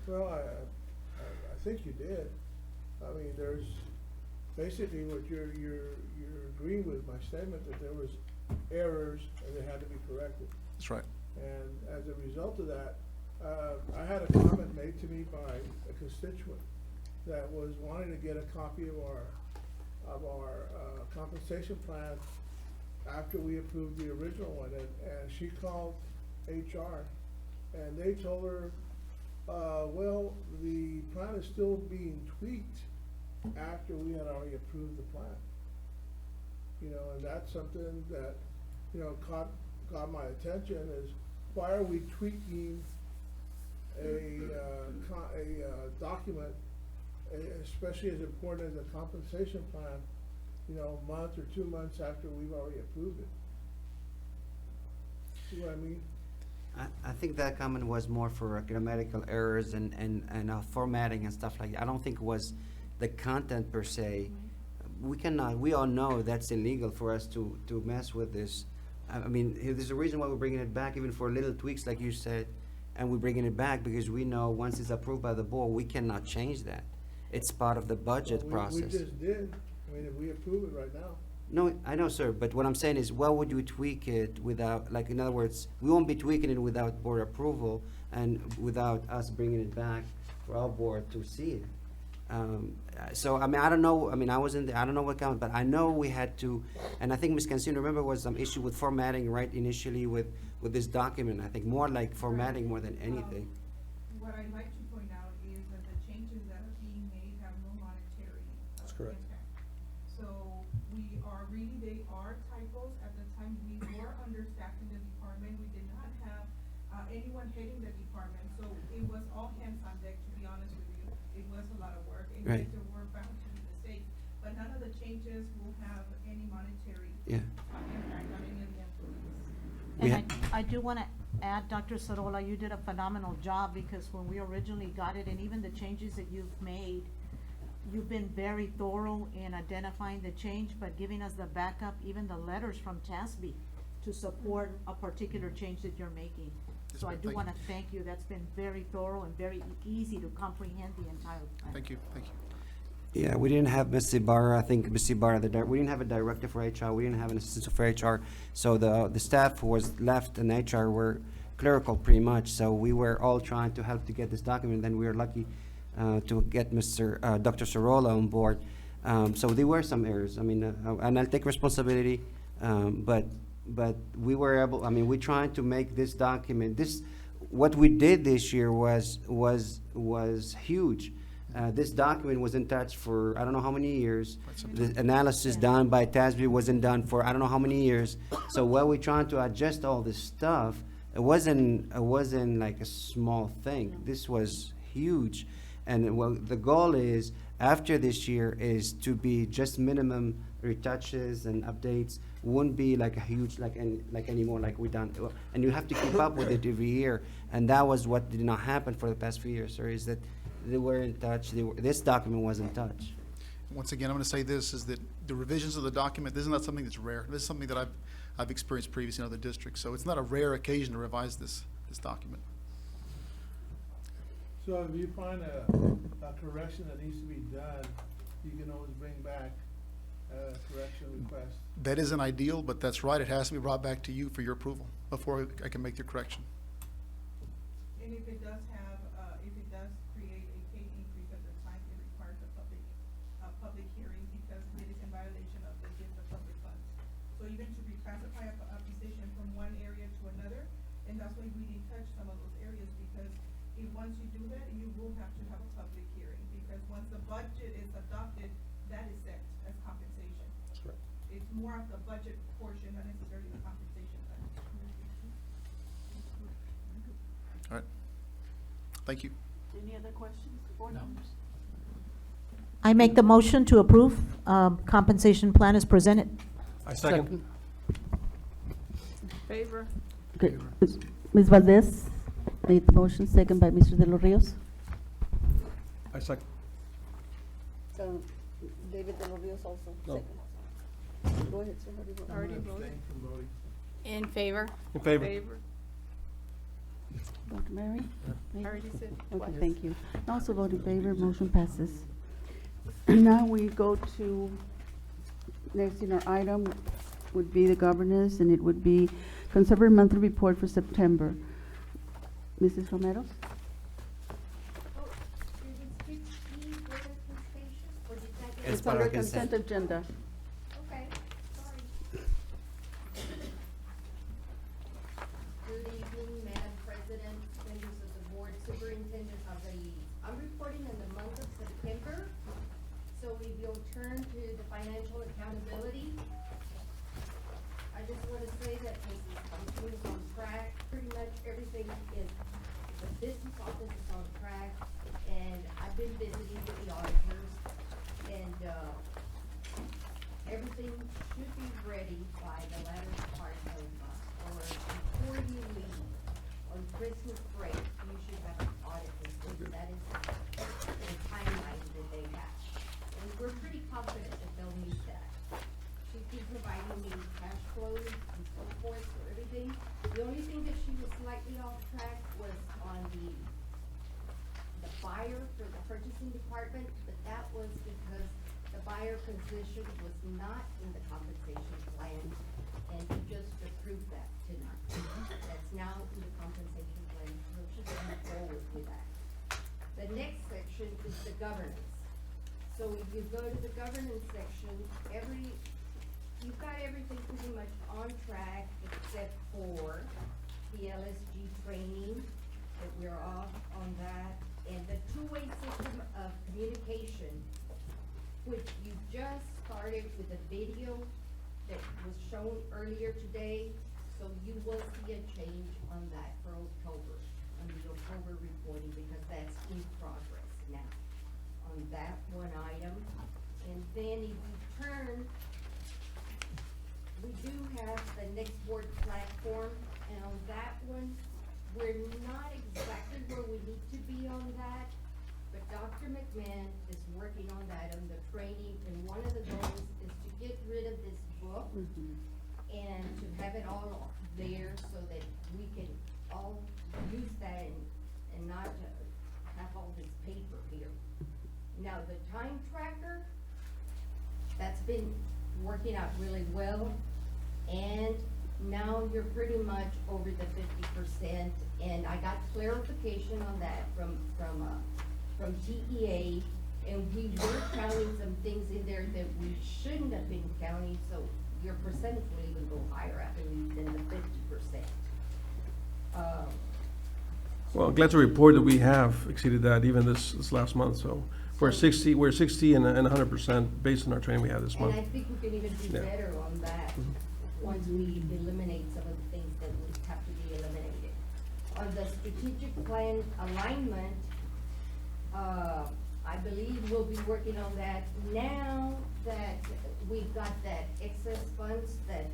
Well, I think you did. I mean, there's basically what you're agreeing with my statement that there was errors and they had to be corrected. That's right. And as a result of that, I had a comment made to me by a constituent that was wanting to get a copy of our compensation plan after we approved the original one, and she called HR, and they told her, well, the plan is still being tweaked after we had already approved the plan. You know, and that's something that, you know, got my attention is, why are we tweaking a document, especially as important as a compensation plan, you know, a month or 2 months after we've already approved it? See what I mean? I think that comment was more for grammatical errors and formatting and stuff like that. I don't think it was the content per se. We all know that's illegal for us to mess with this. I mean, there's a reason why we're bringing it back, even for little tweaks like you said, and we're bringing it back because we know once it's approved by the board, we cannot change that. It's part of the budget process. We just did. I mean, if we approve it right now. No, I know, sir, but what I'm saying is, why would you tweak it without, like, in other words, we won't be tweaking it without board approval and without us bringing it back for our board to see it. So, I mean, I don't know, I mean, I don't know what count, but I know we had to, and I think Ms. Cancino, remember, was some issue with formatting, right, initially with this document. I think more like formatting more than anything. What I'd like to point out is that the changes that are being made have no monetary That's correct. impact. So they are typos. At the time, we were understaffed in the department. We did not have anyone heading the department. So it was all hands on deck, to be honest with you. It was a lot of work, and Right. there were bound to be mistakes. But none of the changes will have any monetary Yeah. impact on any of the employees. We And I do want to add, Dr. Sorolla, you did a phenomenal job, because when we originally got it, and even the changes that you've made, you've been very thorough in identifying the change, but giving us the backup, even the letters from TASB to support a particular change that you're making. Yes, So I ma'am. do Thank want to thank you. That's been very thorough and very easy to comprehend the entire plan. Thank you. Yeah, we didn't have Ms. Ibarra, I think Ms. Ibarra, we didn't have a director for HR, we didn't have an assistant for HR. So the staff who was left in HR were clerical pretty much. So we were all trying to help to get this document. Then we were lucky to get Dr. Sorolla on board. So there were some errors. I mean, and I'll take responsibility, but we were able, I mean, we tried to make this document, what we did this year was huge. This document was in touch for I don't know how many years. The analysis done by TASB wasn't done for I don't know how many years. So while we're trying to adjust all this stuff, it wasn't like a small thing. This was huge. And well, the goal is, after this year, is to be just minimum retouches and updates. Won't be like a huge, like anymore, like we done. And you have to keep up with it every year. And that was what did not happen for the past few years, sir, is that they were in touch, this document was in touch. Once again, I'm going to say this, is that the revisions of the document, this is not something that's rare. This is something that I've experienced previously in other districts. So it's not a rare occasion to revise this document. So if you find a correction that needs to be done, you can always bring back a correction request. That isn't ideal, but that's right. It has to be brought back to you for your approval before I can make the correction. And if it does create a pay increase at the time, it requires a public hearing because it is in violation of the gift of public funds. So even to reclassify a position from one area to another, and that's why we didn't touch some of those areas, because if once you do that, you will have to have a public hearing, because once the budget is adopted, that is set as compensation. That's right. It's more of the budget portion, not necessarily the compensation side. All right. Thank you. Any other questions, board members? I make the motion to approve compensation plan as presented. I second. Favor? Okay. Ms. Valdez made the motion, second by Mr. De Los Rios. I second. David De Los Rios also, No. second. Go ahead, sir. How do you vote? I'm gonna abstain from voting. In favor? In favor. Dr. Mary? I already said Okay, twice. thank you. I also vote in favor, motion passes. Now we go to, next in our item would be the governance, and it would be Conservator Monthly Report for September. Mrs. Romero? It's It's part of under our consent. consent agenda. Okay, sorry. Good evening, Madam President, members of the board, superintendent of I'm reporting in the month of September. So if you'll turn to the financial accountability, I just want to say that Mrs. Thompson is on track. Pretty much everything is, the business office is on track, and I've been visiting with the auditors, and, everything should be ready by the latter part of, or before you leave on Christmas break. You should have an audit report. That is the timeline that they have. And we're pretty confident that they'll meet that. She's been providing me cash flows and so forth for everything. The only thing that she was slightly off track was on the buyer for the purchasing department, but that was because the buyer position was not in the compensation plan, and you just approved that tonight. That's now in the compensation plan, so she can move forward with that. The next section is the governance. So if you go to the governance section, you've got everything pretty much on track except for the LSG training, that we're off on that, and the two-way system of communication, which you just started with a video that was shown earlier today, so you will see a change on that for October, on the October reporting, because that's in progress now on that one item. And then if you turn, we do have the next board platform, and on that one, we're not exactly where we need to be on that, but Dr. McMahon is working on that, on the training, and one of the goals is to get rid of this book and to have it all there so that we can all use that and not have all this paper here. Now, the time tracker, that's been working out really well, and now you're pretty much over the 50%, and I got clarification on that from TEA, and we were counting some things in there that we shouldn't have been counting, so your percentage will even go higher, I believe, than the 50%. Well, I'm glad to report that we have exceeded that even this last month, so we're 60 and 100% based on our training we had this month. And I think we can even do Yeah. better on that, once we eliminate some of the things that would have to be eliminated. On the strategic plan alignment, I believe we'll be working on that now that we've got that excess funds that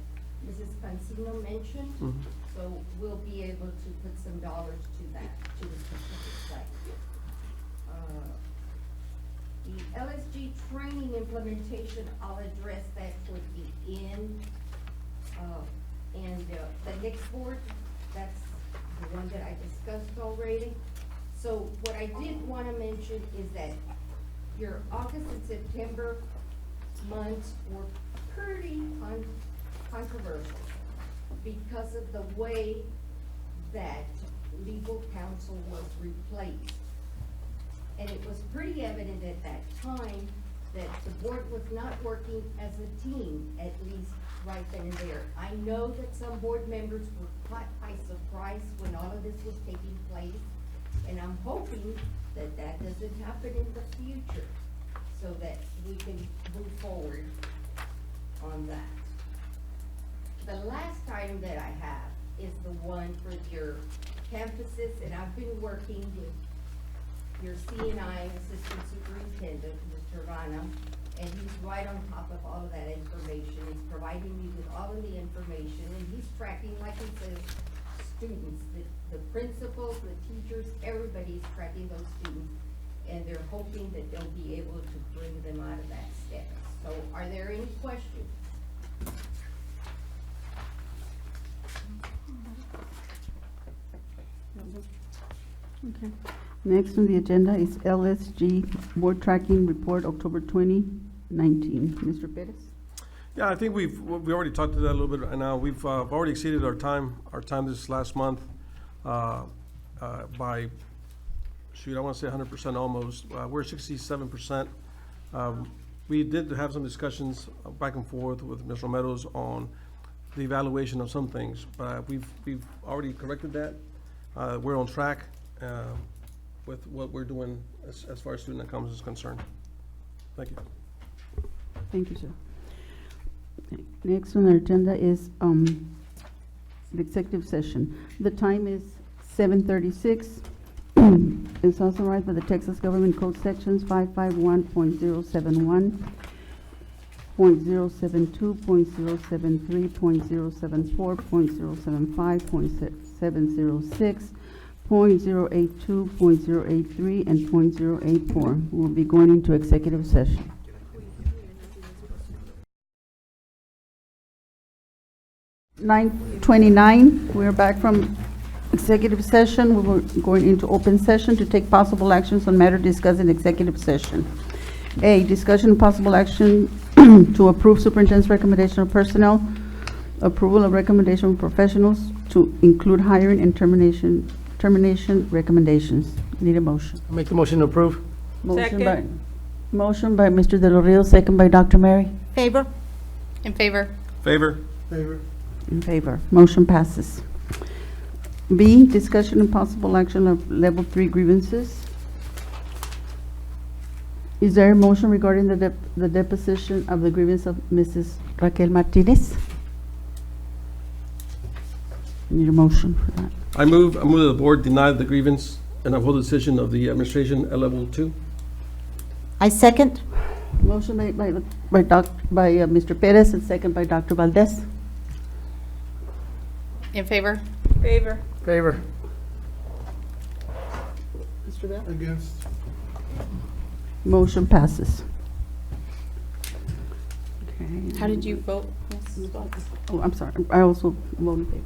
Mrs. Cancino mentioned. Mhm. So we'll be able to put some dollars to that, to the specific site. The LSG training implementation, I'll address that toward the end. And the next board, that's the one that I discussed already. So what I did want to mention is that your August and September months were pretty controversial because of the way that legal counsel was replaced. And it was pretty evident at that time that the board was not working as a team, at least right then and there. I know that some board members were caught by surprise when all of this was taking place, and I'm hoping that that doesn't happen in the future, so that we can move forward on that. The last item that I have is the one for your campuses, and I've been working with your CNI Assistant Superintendent, Mr. Rana, and he's right on top of all of that information. He's providing me with all of the information, and he's tracking, like he says, students, the principals, the teachers, everybody's tracking those students, and they're hoping that they'll be able to bring them out of that status. So are there any questions? Okay. Next on the agenda is LSG Board Tracking Report, October 2019. Mr. Perez? Yeah, I think we already talked to that a little bit right now. We've already exceeded our time this last month by, shoot, I want to say 100% almost. We're 67%. We did have some discussions back and forth with Ms. Romero's on the evaluation of some things, but we've already corrected that. We're on track with what we're doing as far as student outcomes is concerned. Thank you. Thank you, sir. Next on our agenda is the executive session. The time is 7:36. It's authorized by the Texas Government Code Sections 551.071, .072, .073, .074, .075, .706, .082, .083, and .084. We'll be going into executive session. (9:29). We're back from executive session. We were going into open session to take possible actions on matter discussed in executive session. A, discussion and possible action to approve superintendent's recommendation of personnel, approval of recommendation of professionals to include hiring and termination recommendations. Need a motion. I'll make the motion to approve. Motion by Second. Motion by Mr. De Los Rios, second by Dr. Mary. Favor? In favor? Favor? Favor. In favor. Motion passes. B, discussion and possible action of level 3 grievances. Is there a motion regarding the deposition of the grievance of Mrs. Raquel Martinez? Need a motion for that. I move that the board deny the grievance and uphold the decision of the administration at level 2. I second. Motion made by Mr. Perez and second by Dr. Valdez. In favor? Favor. Favor. Mr. Bell? Against. Motion passes. Okay. How did you vote? Oh, I'm sorry. I also voted in favor.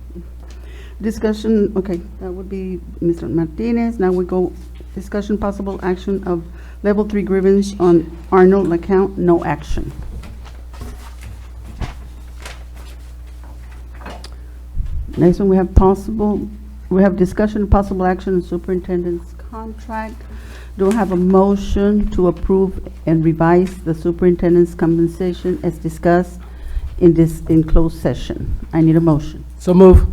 Discussion, okay, that would be Mr. Martinez. Now we go discussion possible action of level 3 grievance on Arnold account, no action. Next one, we have discussion and possible action on superintendent's contract. Do I have a motion to approve and revise the superintendent's compensation as discussed in closed session? I need a motion. So move.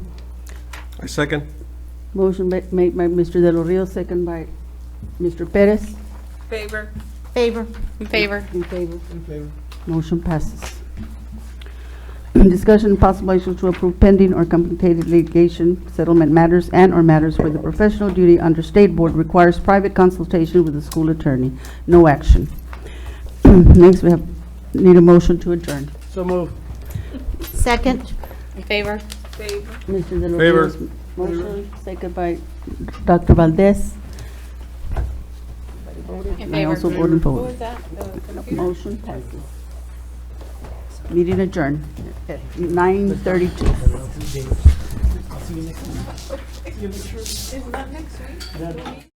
I second. Motion made by Mr. De Los Rios, second by Mr. Perez. Favor. Favor? In favor? In favor. In favor. Motion passes. Discussion and possible action to approve pending or completed litigation, settlement matters, and/or matters where the professional duty under state board requires private consultation with the school attorney. No action. Next, we need a motion to adjourn. So move. Second. In favor? Mr. De Los Favor. Rios, motion, second by Dr. Valdez. In I favor. also vote in Who favor. was that? Motion passes. Meeting adjourned at 9:32. Isn't that next week?